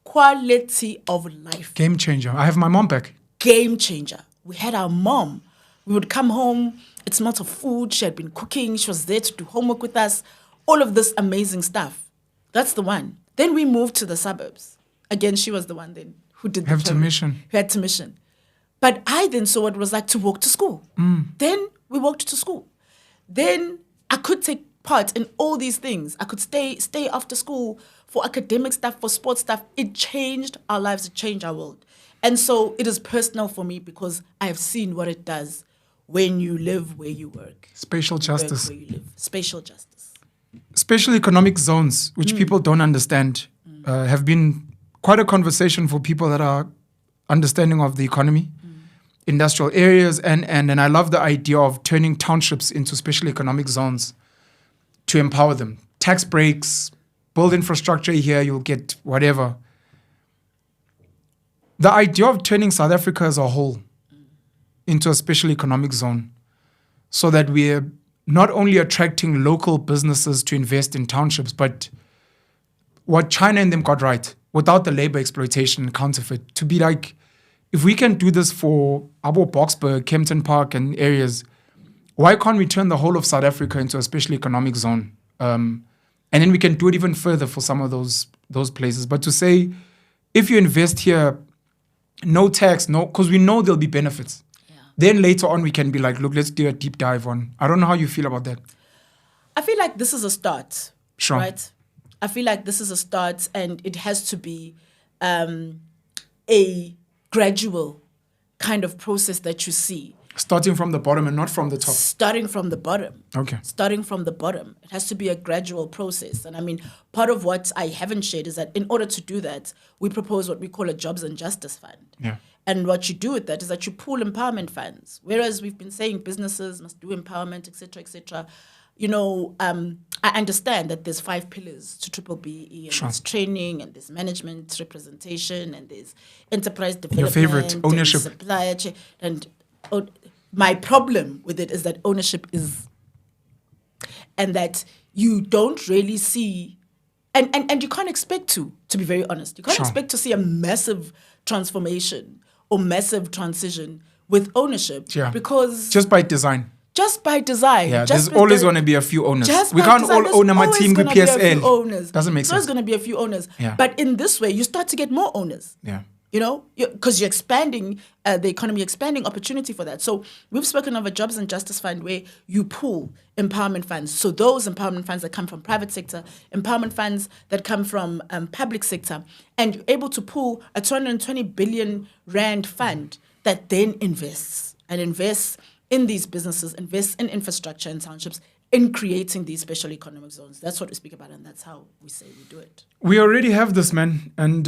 Quality of life. Game changer. I have my mom back. Game changer. We had our mom. We would come home. It smelled of food. She had been cooking. She was there to do homework with us. All of this amazing stuff. That's the one. Then we moved to the suburbs. Again, she was the one then who did Who had to mission. But I then saw what it was like to walk to school. Then we walked to school. Then I could take part in all these things. I could stay after school for academic stuff, for sports stuff. It changed our lives. It changed our world. And so it is personal for me because I have seen what it does when you live where you work. Spatial justice. Where you live. Spatial justice. Special economic zones, which people don't understand, have been quite a conversation for people that are understanding of the economy, industrial areas, and I love the idea of turning townships into special economic zones to empower them. Tax breaks, build infrastructure here, you'll get whatever. The idea of turning South Africa as a whole into a special economic zone so that we're not only attracting local businesses to invest in townships, but what China and them got right, without the labor exploitation and counterfeit, to be like, if we can do this for Abo Boksburg, Kempton Park and areas, why can't we turn the whole of South Africa into a special economic zone? And then we can do it even further for some of those places. But to say, if you invest here, no tax, because we know there'll be benefits. Yeah. Then later on we can be like, look, let's do a deep dive on. I don't know how you feel about that. I feel like this is a start. Sure. Right? I feel like this is a start, and it has to be a gradual kind of process that you see. Starting from the bottom and not from the top. Starting from the bottom. Okay. Starting from the bottom. It has to be a gradual process. And I mean, part of what I haven't shared is that in order to do that, we propose what we call a Jobs and Justice Fund. Yeah. And what you do with that is that you pool empowerment funds. Whereas we've been saying businesses must do empowerment, et cetera, et cetera. You know, I understand that there's 5 pillars to triple BE, and there's training, and there's management representation, and there's enterprise development. Your favorite, ownership. And supplier chain, and my problem with it is that ownership is, and that you don't really see, and you can't expect to be very honest. You can't expect to see a massive transformation or massive transition with ownership because just by design. Just by design. Yeah, there's always going to be a few owners. We can't all own my team with PSL. Doesn't make sense. There's going to be a few owners. Yeah. But in this way, you start to get more owners. Yeah. You know, because you're expanding the economy, expanding opportunity for that. So we've spoken of a Jobs and Justice Fund where you pool empowerment funds. So those empowerment funds that come from private sector, empowerment funds that come from public sector, and you're able to pool a 220 billion rand fund that then invests in these businesses, invests in infrastructure and townships, in creating these special economic zones. That's what we speak about, and that's how we say we do it. We already have this, man, and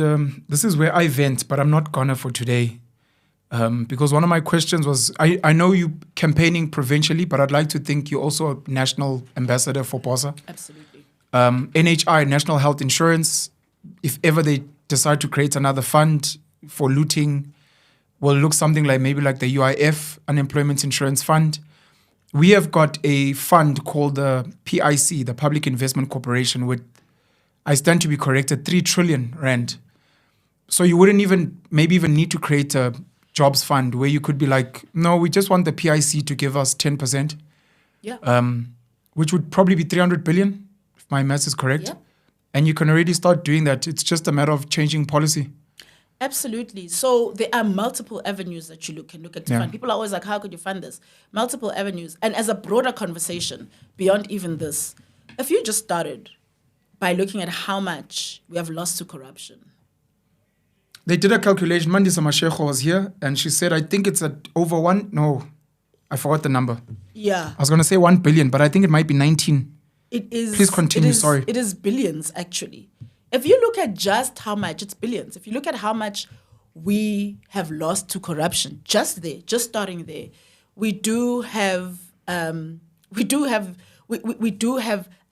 this is where I vent, but I'm not gonna for today. Because one of my questions was, I know you campaigning provincially, but I'd like to think you're also a national ambassador for Bosa. Absolutely. NHI, National Health Insurance, if ever they decide to create another fund for looting, will look something like maybe like the UIF, Unemployment Insurance Fund. We have got a fund called the PIC, the Public Investment Corporation, with, I stand to be corrected, 3 trillion rand. So you wouldn't even need to create a jobs fund where you could be like, no, we just want the PIC to give us 10%. Yeah. Which would probably be 300 billion, if my maths is correct. Yeah. And you can already start doing that. It's just a matter of changing policy. Absolutely. So there are multiple avenues that you can look at to fund. People are always like, how could you fund this? Multiple avenues. And as a broader conversation, beyond even this, if you just started by looking at how much we have lost to corruption. They did a calculation. Mandisa Mashego was here, and she said, I think it's at over I forgot the number. Yeah. I was going to say 1 billion, but I think it might be 19. It is. Please continue, sorry. It is billions, actually. If you look at just how much, it's billions. If you look at how much we have lost to corruption, just starting there, we do have a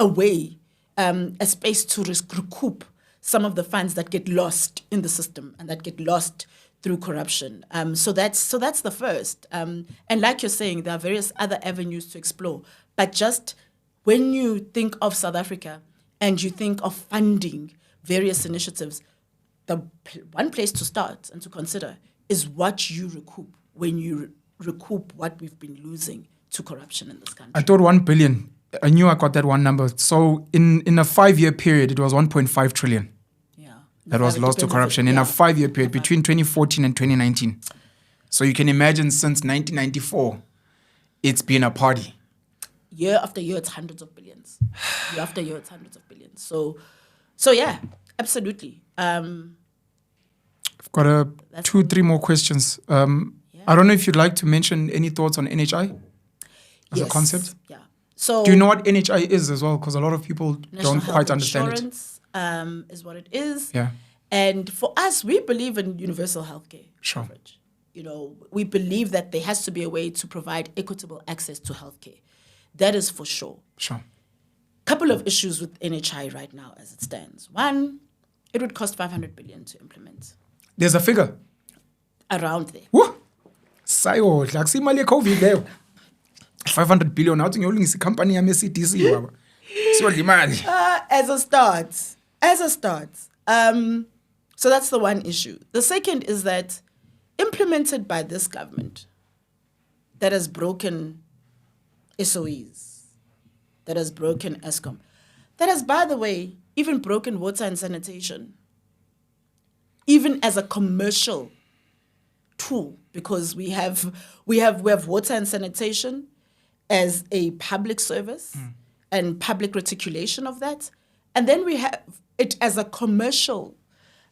way, a space to recoup some of the funds that get lost in the system and that get lost through corruption. So that's the first. And like you're saying, there are various other avenues to explore. But just when you think of South Africa and you think of funding various initiatives, the one place to start and to consider is what you recoup when you recoup what we've been losing to corruption in this country. I thought 1 billion. I knew I got that one number. So in a 5-year period, it was 1.5 trillion. Yeah. That was lost to corruption in a 5-year period between 2014 and 2019. So you can imagine since 1994, it's been a party. Year after year, it's hundreds of billions. Year after year, it's hundreds of billions. So yeah, absolutely. I've got 2-3 more questions. I don't know if you'd like to mention any thoughts on NHI as a concept. Yeah. So, do you know what NHI is as well? Because a lot of people don't quite understand it. National Health Insurance is what it is. Yeah. And for us, we believe in universal healthcare coverage. We believe that there has to be a way to provide equitable access to healthcare. That is for sure. Couple of issues with NHI right now as it stands. One, it would cost 500 billion to implement. There's a figure around there. Whoa. Sayo, like see mali COVID there. 500 billion now to your company CDC. As a start. So that's the one issue. The second is that implemented by this government that has broken SOEs, that has broken ESCOM, that has, by the way, even broken water and sanitation, even as a commercial tool, because we have water and sanitation as a public service and public reticulation of that, and then we have it as a commercial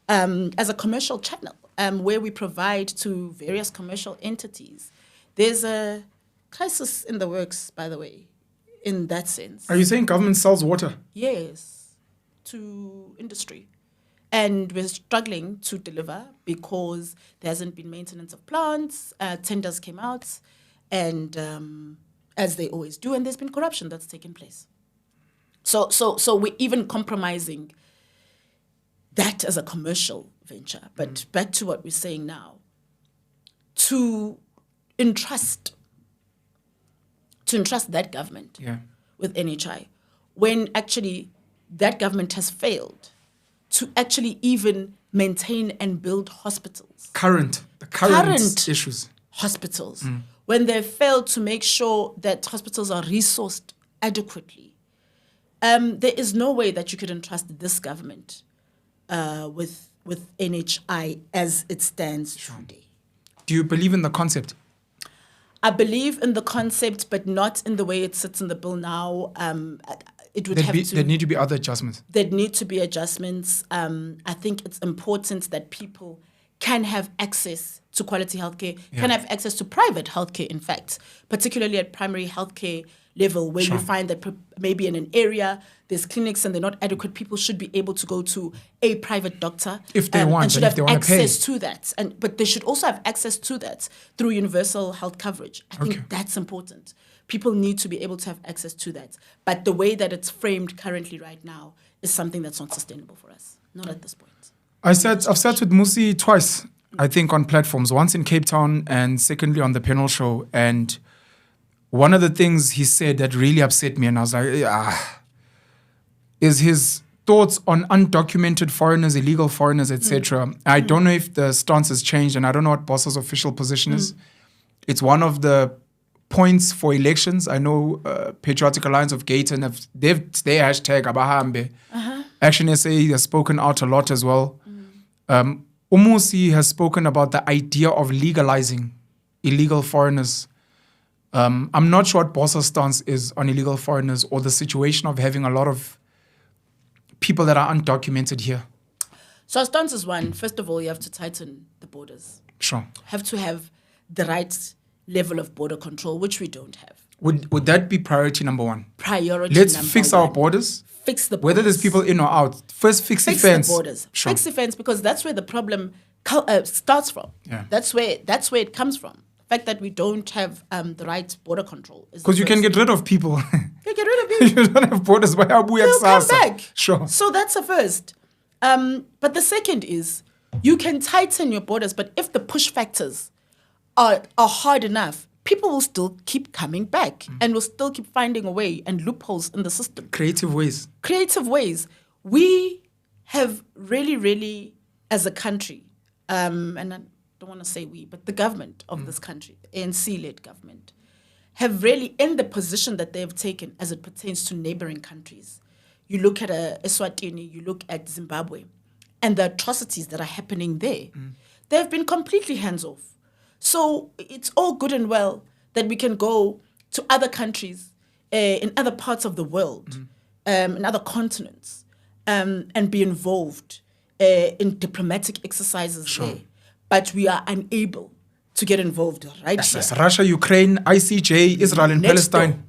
channel where we provide to various commercial entities. There's a crisis in the works, by the way, in that sense. Are you saying government sells water? Yes, to industry. And we're struggling to deliver because there hasn't been maintenance of plants, tenders came out, and as they always do, and there's been corruption that's taken place. So we're even compromising that as a commercial venture. But back to what we're saying now, to entrust that government with NHI, when actually that government has failed to actually even maintain and build hospitals. The current issues. Hospitals. When they failed to make sure that hospitals are resourced adequately. There is no way that you could entrust this government with NHI as it stands today. Do you believe in the concept? I believe in the concept, but not in the way it sits in the bill now. There need to be other adjustments. There'd need to be adjustments. I think it's important that people can have access to quality healthcare, can have access to private healthcare, in fact, particularly at primary healthcare level, where you find that maybe in an area there's clinics and they're not adequate. People should be able to go to a private doctor if they want, and should have access to that. But they should also have access to that through universal health coverage. I think that's important. People need to be able to have access to that. But the way that it's framed currently right now is something that's not sustainable for us. Not at this point. I've sat with Musi twice, I think, on platforms. Once in Cape Town and secondly on the panel show. And one of the things he said that really upset me, and I was like, is his thoughts on undocumented foreigners, illegal foreigners, etc. I don't know if the stance has changed, and I don't know what Bosa's official position is. It's one of the points for elections. I know Patriotic Alliance of Gauteng they've their hashtag Abahambe. Action SA has spoken out a lot as well. Umusi has spoken about the idea of legalizing illegal foreigners. I'm not sure what Bosa's stance is on illegal foreigners or the situation of having a lot of people that are undocumented here. So our stance is one. First of all, you have to tighten the borders. Have to have the right level of border control, which we don't have. Would that be priority number one? Let's fix our borders. Fix the borders. Whether there's people in or out. First, fix the fence. The borders. Fix the fence, because that's where the problem starts from. That's where it comes from. The fact that we don't have the right border control. Because you can get rid of people. You get rid of people. You don't have borders. They'll come back. Sure. So that's the first. But the second is, you can tighten your borders, but if the push factors are hard enough, people will still keep coming back and will still keep finding a way and loopholes in the system. Creative ways. We have really, really, as a country, and I don't want to say we, but the government of this country, the ANC-led government, have really, in the position that they have taken as it pertains to neighboring countries. You look at Eswatini, you look at Zimbabwe, and the atrocities that are happening there, they have been completely hands-off. So it's all good and well that we can go to other countries in other parts of the world, in other continents, and be involved in diplomatic exercises there. But we are unable to get involved right here. Russia, Ukraine, ICJ, Israel and Palestine.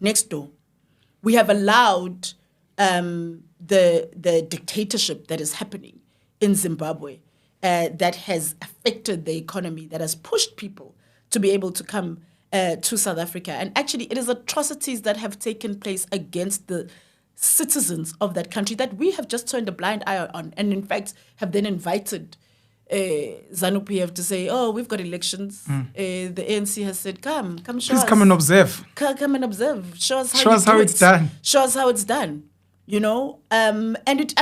Next door. We have allowed the dictatorship that is happening in Zimbabwe that has affected the economy, that has pushed people to be able to come to South Africa. And actually, it is atrocities that have taken place against the citizens of that country that we have just turned a blind eye on, and in fact have then invited ZANU-PF to say, oh, we've got elections. The ANC has said, come show us. Please come and observe. Come and observe. Show us how it's done. Show us how it's done. You know, and it's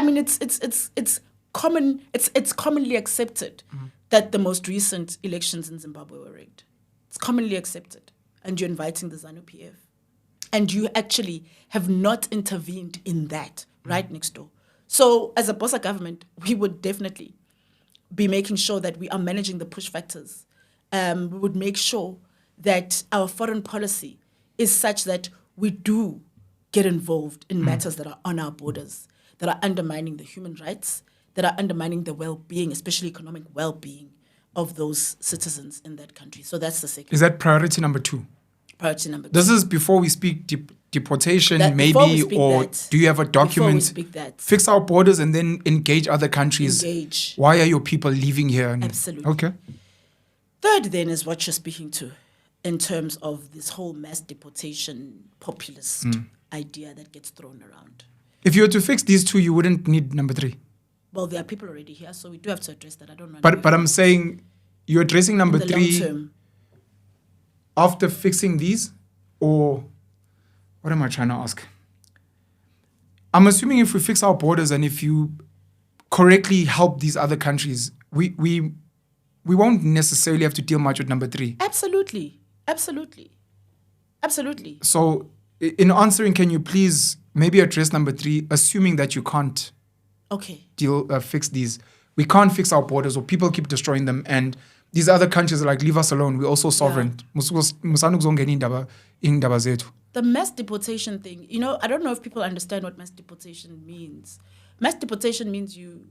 commonly accepted that the most recent elections in Zimbabwe were rigged. It's commonly accepted, and you're inviting the ZANU-PF, and you actually have not intervened in that right next door. So, as a Bosa government, we would definitely be making sure that we are managing the push factors. We would make sure that our foreign policy is such that we do get involved in matters that are on our borders, that are undermining the human rights, that are undermining the well-being, especially economic well-being of those citizens in that country. So that's the second. Is that priority number 2? Priority number 2. This is before we speak deportation, or do you have a document? Before we speak that. Fix our borders and then engage other countries. Why are your people leaving here? Absolutely. Okay. Third then is what you're speaking to in terms of this whole mass deportation populist idea that gets thrown around. If you were to fix these 2, you wouldn't need number 3. Well, there are people already here, so we do have to address that. I don't know. But I'm saying you're addressing number 3 long term. After fixing these, or what am I trying to ask? I'm assuming if we fix our borders and if you correctly help these other countries, we won't necessarily have to deal much with number 3. Absolutely. So in answering, can you please maybe address number 3, assuming that you can't fix these? We can't fix our borders, or people keep destroying them, and these other countries are like, leave us alone, we're also sovereign. The mass deportation thing, I don't know if people understand what mass deportation means. Mass deportation means you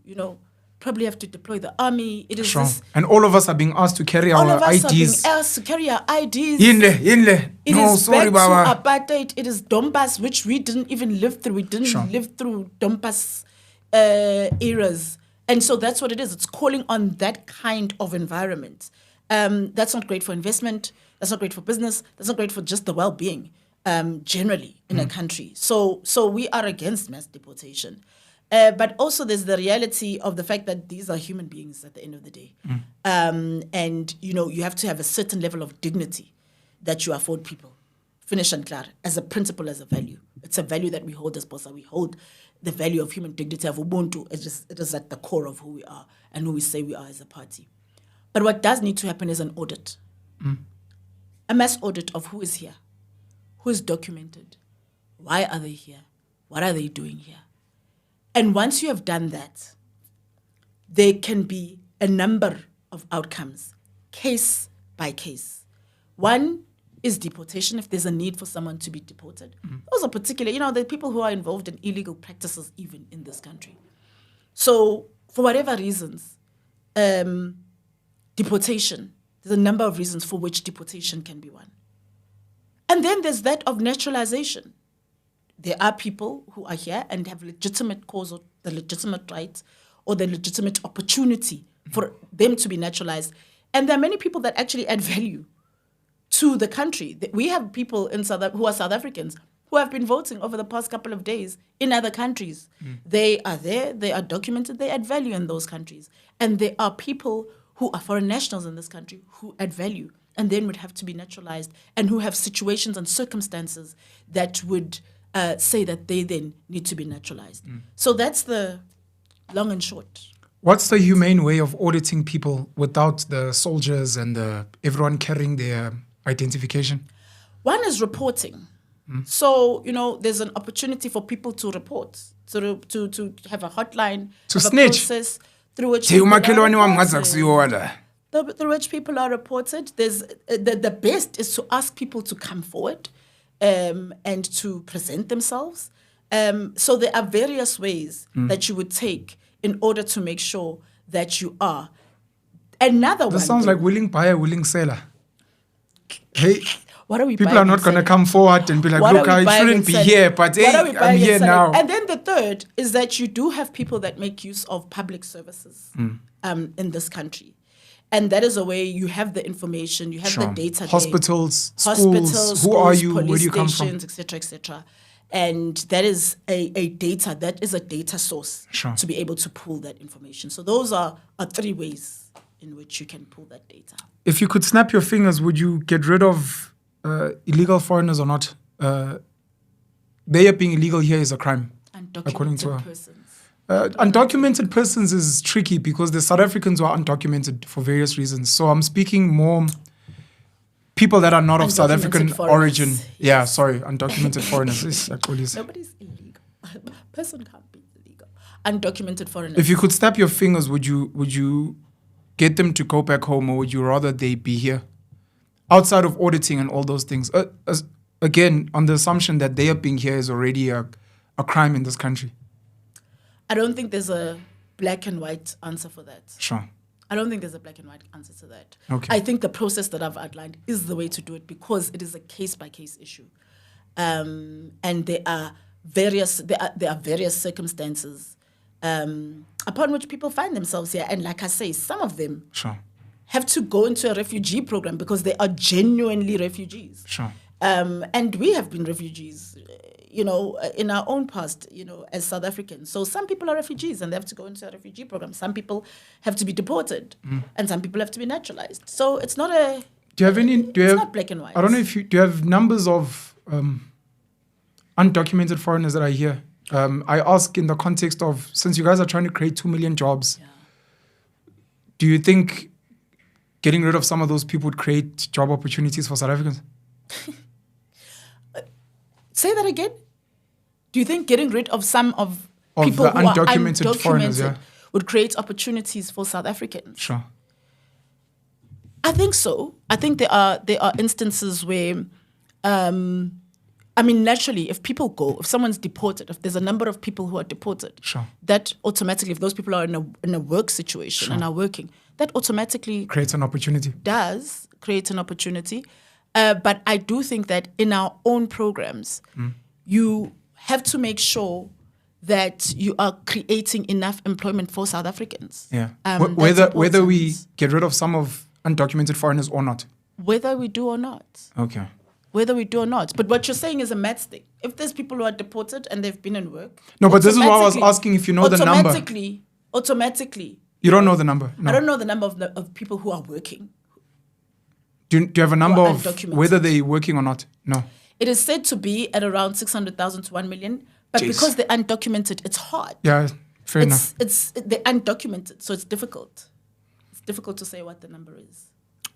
probably have to deploy the army. It is sure. And all of us are being asked to carry our IDs. All of us are being asked to carry our IDs. It is back to apartheid. It is Donbass, which we didn't even live through. We didn't live through Donbass eras. And so that's what it is. It's calling on that kind of environment. That's not great for investment. That's not great for business. That's not great for just the well-being generally in a country. So we are against mass deportation. But also there's the reality of the fact that these are human beings at the end of the day. And, you have to have a certain level of dignity that you afford people. Finish and clear. As a principle, as a value. It's a value that we hold as Bosa. We hold the value of human dignity, of Ubuntu. It is at the core of who we are and who we say we are as a party. But what does need to happen is an audit. A mass audit of who is here, who is documented, why are they here, what are they doing here. And once you have done that, there can be a number of outcomes, case by case. One is deportation, if there's a need for someone to be deported. Those are particular, the people who are involved in illegal practices even in this country. So for whatever reasons, deportation, there's a number of reasons for which deportation can be one. And then there's that of naturalization. There are people who are here and have legitimate cause or the legitimate right or the legitimate opportunity for them to be naturalized. And there are many people that actually add value to the country. We have people in who are South Africans who have been voting over the past couple of days in other countries. They are there, they are documented, they add value in those countries. And there are people who are foreign nationals in this country who add value and then would have to be naturalized and who have situations and circumstances that would say that they then need to be naturalized. So that's the long and short. What's the humane way of auditing people without the soldiers and everyone carrying their identification? One is reporting. So, there's an opportunity for people to report, to have a hotline, to snitch, a process through which people are reported. There's the best is to ask people to come forward and to present themselves. So there are various ways that you would take in order to make sure that you are. Another one. This sounds like willing buyer, willing seller. Hey, What are we People are not going to come forward and be like, look, I shouldn't be here, but hey, I'm here now. And then the third is that you do have people that make use of public services in this country. And that is a way you have the information, you have the data. Hospitals, schools, who are you, where do you come from? Etc., etc. And that is a data source to be able to pull that information. So those are 3 ways in which you can pull that data. If you could snap your fingers, would you get rid of illegal foreigners or not? They being illegal here is a crime, according to her. Persons. Undocumented persons is tricky because the South Africans who are undocumented for various reasons. So I'm speaking more people that are not of South African origin. Yes. Yeah, sorry, undocumented foreigners. Nobody's illegal. Person can't be illegal. Undocumented foreigners. If you could snap your fingers, would you get them to go back home, or would you rather they be here? Outside of auditing and all those things. Again, on the assumption that they are being here is already a crime in this country. I don't think there's a black and white answer for that. Sure. I don't think there's a black and white answer to that. Okay. I think the process that I've outlined is the way to do it because it is a case-by-case issue. And there are various circumstances upon which people find themselves here. And like I say, some of them have to go into a refugee program because they are genuinely refugees. Sure. And we have been refugees, in our own past, as South Africans. So some people are refugees and they have to go into a refugee program. Some people have to be deported and some people have to be naturalized. So it's not not black and white. I don't know do you have numbers of undocumented foreigners that are here? I ask in the context of, since you guys are trying to create 2 million jobs, do you think getting rid of some of those people would create job opportunities for South Africans? Say that again. Do you think getting rid of some of people the who are undocumented foreigners would create opportunities for South Africans? Sure. I think so. I think there are instances where, naturally, if someone's deported, if there's a number of people who are deported, that automatically, if those people are in a work situation and are working, that automatically creates an opportunity. Does create an opportunity. But I do think that in our own programs, you have to make sure that you are creating enough employment for South Africans. Yeah. Whether we get rid of some of undocumented foreigners or not. Whether we do or not. Okay. Whether we do or not. But what you're saying is a maths thing. If there's people who are deported and they've been in work. No, but this is why I was asking if you know the number. Automatically. You don't know the number? No. I don't know the number of people who are working. Do you have a number of whether they're working or not? No. It is said to be at around 600,000 to 1 million. But because they're undocumented, it's hard. Yeah, fair enough. They're undocumented, so it's difficult. It's difficult to say what the number is.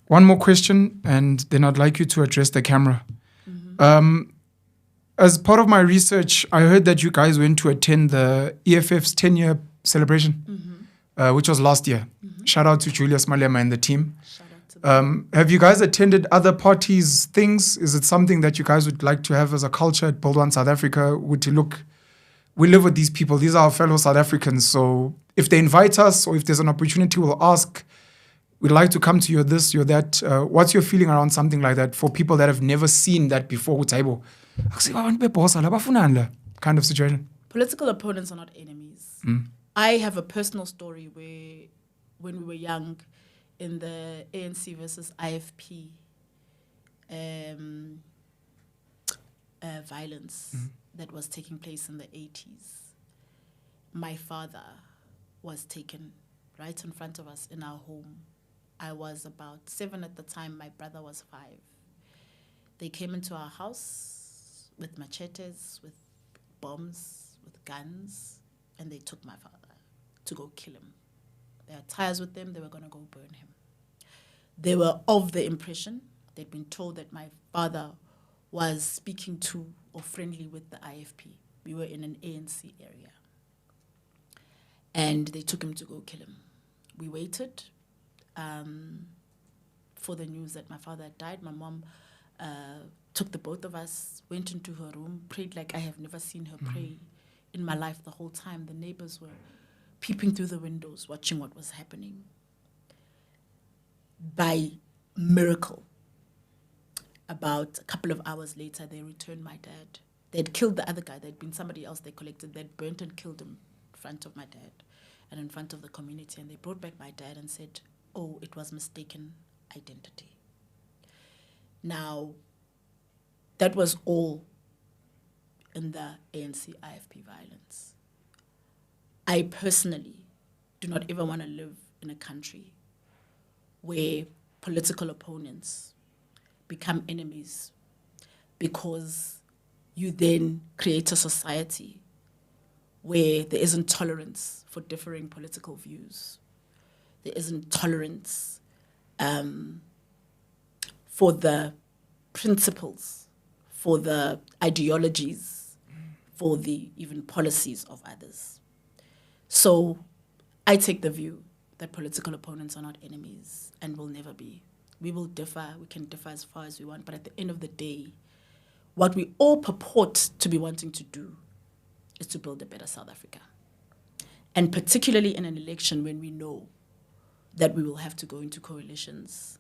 One more question, and then I'd like you to address the camera. As part of my research, I heard that you guys went to attend the EFF's 10-year celebration, which was last year. Shout out to Julius Malema and the team. Have you guys attended other parties' things? Is it something that you guys would like to have as a culture at Build One South Africa? We live with these people. These are our fellow South Africans. So if they invite us or if there's an opportunity, we'll ask. We'd like to come to you, this, you, that. What's your feeling around something like that for people that have never seen that before? Kind of situation. Political opponents are not enemies. I have a personal story where when we were young, in the ANC versus IFP violence that was taking place in the 80s, my father was taken right in front of us in our home. I was about 7 at the time. My brother was 5. They came into our house with machetes, with bombs, with guns, and they took my father to go kill him. They had tires with them. They were going to go burn him. They were of the impression, they'd been told that my father was speaking to or friendly with the IFP. We were in an ANC area. And they took him to go kill him. We waited for the news that my father had died. My mom took the both of us, went into her room, prayed like I have never seen her pray in my life the whole time. The neighbors were peeping through the windows, watching what was happening. By miracle, about a couple of hours later, they returned my dad. They'd killed the other guy. There'd been somebody else they collected. They'd burnt and killed him in front of my dad and in front of the community. And they brought back my dad and said, oh, it was mistaken identity. Now, that was all in the ANC-IFP violence. I personally do not ever want to live in a country where political opponents become enemies because you then create a society where there isn't tolerance for differing political views. There isn't tolerance for the principles, for the ideologies, for the even policies of others. So I take the view that political opponents are not enemies and will never be. We will differ, we can differ as far as we want, but at the end of the day, what we all purport to be wanting to do is to build a better South Africa. And particularly in an election when we know that we will have to go into coalitions,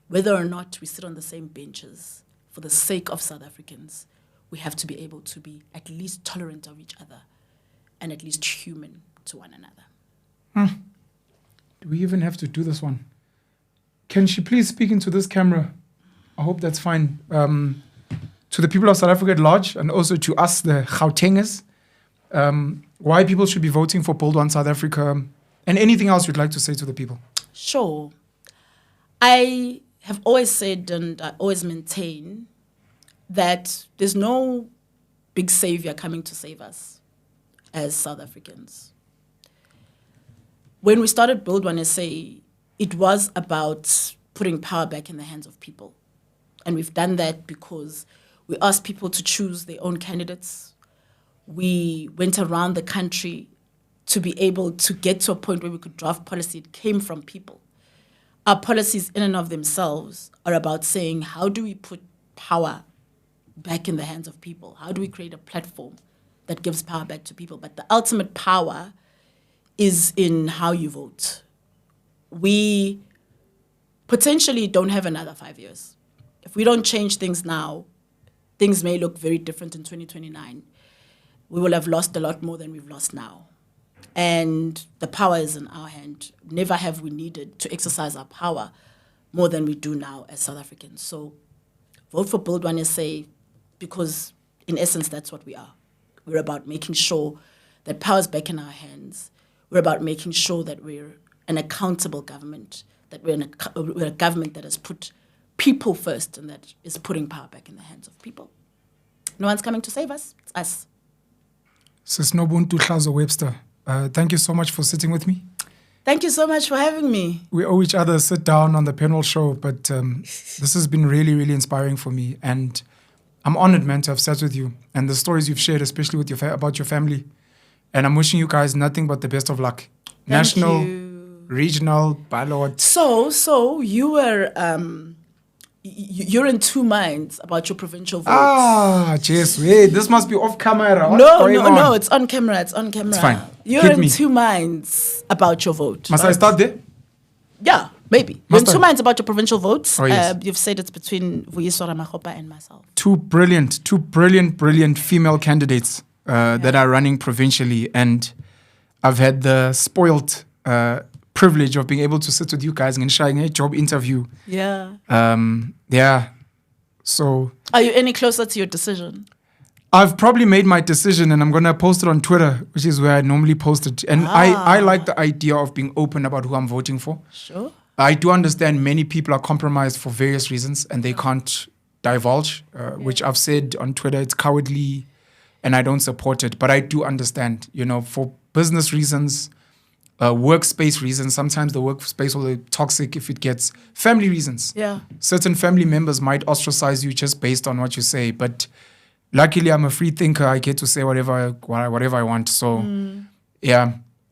whether or not we sit on the same benches, for the sake of South Africans, we have to be able to be at least tolerant of each other and at least human to one another. Do we even have to do this one? Can she please speak into this camera? I hope that's fine. To the people of South Africa at large, and also to us, the Gautengers, why people should be voting for Build One South Africa, and anything else you'd like to say to the people. Sure. I have always said, and I always maintain, that there's no big savior coming to save us as South Africans. When we started Build One SA, it was about putting power back in the hands of people. And we've done that because we asked people to choose their own candidates. We went around the country to be able to get to a point where we could draft policy. It came from people. Our policies in and of themselves are about saying, how do we put power back in the hands of people? How do we create a platform that gives power back to people? But the ultimate power is in how you vote. We potentially don't have another 5 years. If we don't change things now, things may look very different in 2029. We will have lost a lot more than we've lost now. And the power is in our hand. Never have we needed to exercise our power more than we do now as South Africans. So vote for Build One SA because, in essence, that's what we are. We're about making sure that power is back in our hands. We're about making sure that we're an accountable government, that we're a government that has put people first and that is putting power back in the hands of people. No one's coming to save us. It's us. Sis Nobuntu Hlazo-Webster, thank you so much for sitting with me. Thank you so much for having me. We owe each other a sit down on the panel show, but this has been really, really inspiring for me. And I'm honored, man, to have sat with you and the stories you've shared, especially with about your family. And I'm wishing you guys nothing but the best of luck. National, regional, ballot. So you were... you're in two minds about your provincial votes. Ah, jeez, wait, this must be off camera. No, it's on camera. It's on camera. It's fine. You're in two minds about your vote. Must I start there? Yeah, maybe. You're in two minds about your provincial votes. Oh, yes. You've said it's between Vuyiswa Ramokgopa and myself. Two brilliant female candidates that are running provincially, and I've had the spoiled privilege of being able to sit with you guys and sharing a job interview. Yeah. So are you any closer to your decision? I've probably made my decision and I'm going to post it on Twitter, which is where I normally post it. And I like the idea of being open about who I'm voting for. Sure. I do understand many people are compromised for various reasons and they can't divulge, which I've said on Twitter, it's cowardly and I don't support it. But I do understand, for business reasons, workspace reasons, sometimes the workspace will be toxic if it gets family reasons. Yeah. Certain family members might ostracize you just based on what you say. But luckily, I'm a free thinker. I get to say whatever I want. So,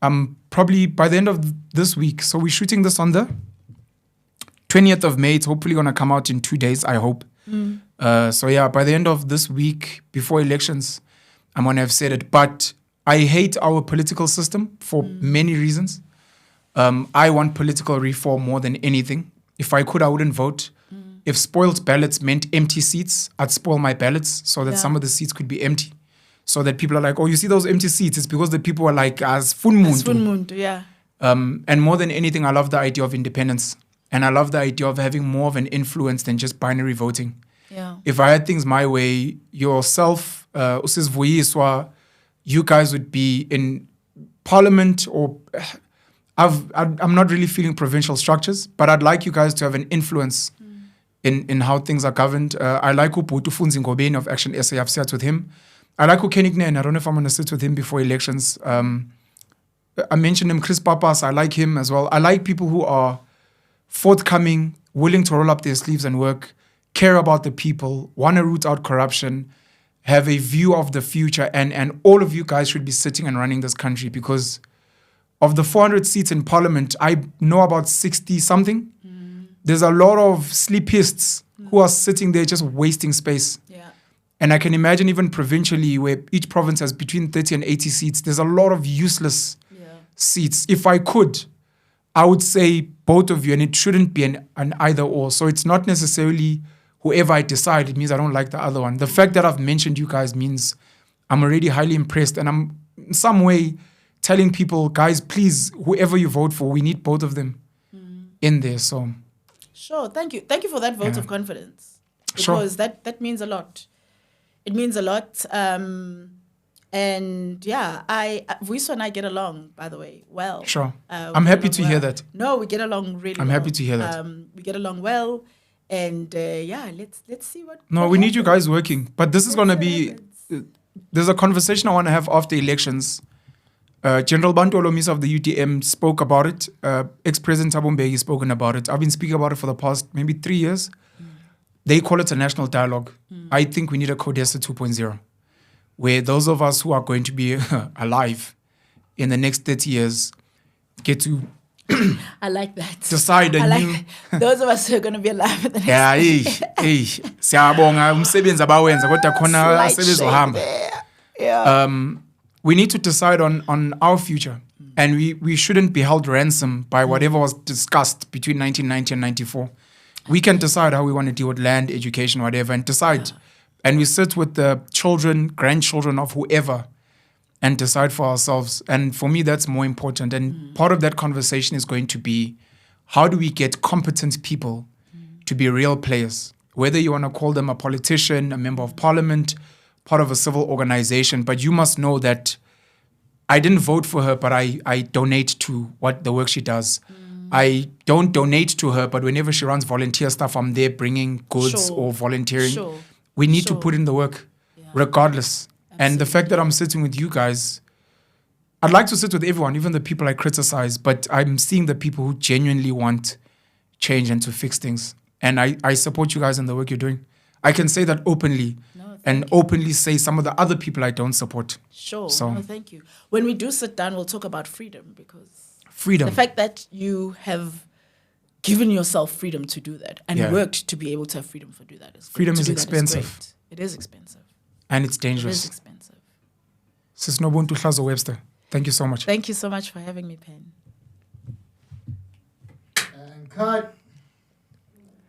I'm probably by the end of this week. So we're shooting this on the 20th of May. It's hopefully going to come out in 2 days, I hope. By the end of this week, before elections, I'm going to have said it. But I hate our political system for many reasons. I want political reform more than anything. If I could, I wouldn't vote. if spoiled ballots meant empty seats, I'd spoil my ballots so that some of the seats could be empty. So that people are like, oh, you see those empty seats? It's because the people are like, as funmuntu. Yeah. And more than anything, I love the idea of independence. And I love the idea of having more of an influence than just binary voting. Yeah. If I had things my way, yourself, Usis Vuyiswa, you guys would be in parliament, or I'm not really feeling provincial structures, but I'd like you guys to have an influence in how things are governed. I like Uputu Funzi Ngobeni of Action SA. I've sat with him. I like Ukeniknen. I don't know if I'm going to sit with him before elections. I mentioned him, Chris Papas. I like him as well. I like people who are forthcoming, willing to roll up their sleeves and work, care about the people, want to root out corruption, have a view of the future. And all of you guys should be sitting and running this country, because of the 400 seats in parliament, I know about 60-something. There's a lot of sleepists who are sitting there just wasting space. Yeah. And I can imagine even provincially, where each province has between 30 and 80 seats, there's a lot of useless seats. If I could, I would say both of you, and it shouldn't be an either or. So it's not necessarily whoever I decide, it means I don't like the other one. The fact that I've mentioned you guys means I'm already highly impressed, and I'm in some way telling people, guys, please, whoever you vote for, we need both of them in there. So sure, thank you for that vote of confidence, because that means a lot. It means a lot. And yeah, Vuiso and I get along, by the way, well. Sure. I'm happy to hear that. No, we get along really well. I'm happy to hear that. We get along well. And let's see what. No, we need you guys working. But this is going to be. There's a conversation I want to have after elections. General Bantu Olomisa of the UTM spoke about it. Ex-President Thabo Mbeki spoken about it. I've been speaking about it for the past maybe 3 years. They call it a national dialogue. I think we need a CODESA 2.0, where those of us who are going to be alive in the next 30 years get to I like that. Decide a new. Those of us who are going to be alive in the next. Siyabonga umsebenzi abawenza kodwa khona asebenzi ohamba. We need to decide on our future, and we shouldn't be held ransom by whatever was discussed between 1990 and 94. We can decide how we want to deal with land, education, whatever, and decide. And we sit with the children, grandchildren of whoever, and decide for ourselves. And for me, that's more important. And part of that conversation is going to be, how do we get competent people to be real players? Whether you want to call them a politician, a member of parliament, part of a civil organization, but you must know that I didn't vote for her, but I donate to what the work she does. I don't donate to her, but whenever she runs volunteer stuff, I'm there bringing goods or volunteering. We need to put in the work, regardless. Absolutely. And the fact that I'm sitting with you guys, I'd like to sit with everyone, even the people I criticize, but I'm seeing the people who genuinely want change and to fix things. And I support you guys in the work you're doing. I can say that openly. Openly say some of the other people I don't support. Sure. So, no, thank you. When we do sit down, we'll talk about freedom, because freedom. The fact that you have given yourself freedom to do that and worked to be able to have freedom to do that. Freedom is expensive. It is expensive. And it's dangerous. It is expensive. Sis Nobuntu Hlazo-Webster, thank you so much. Thank you so much for having me, Pen. And cut.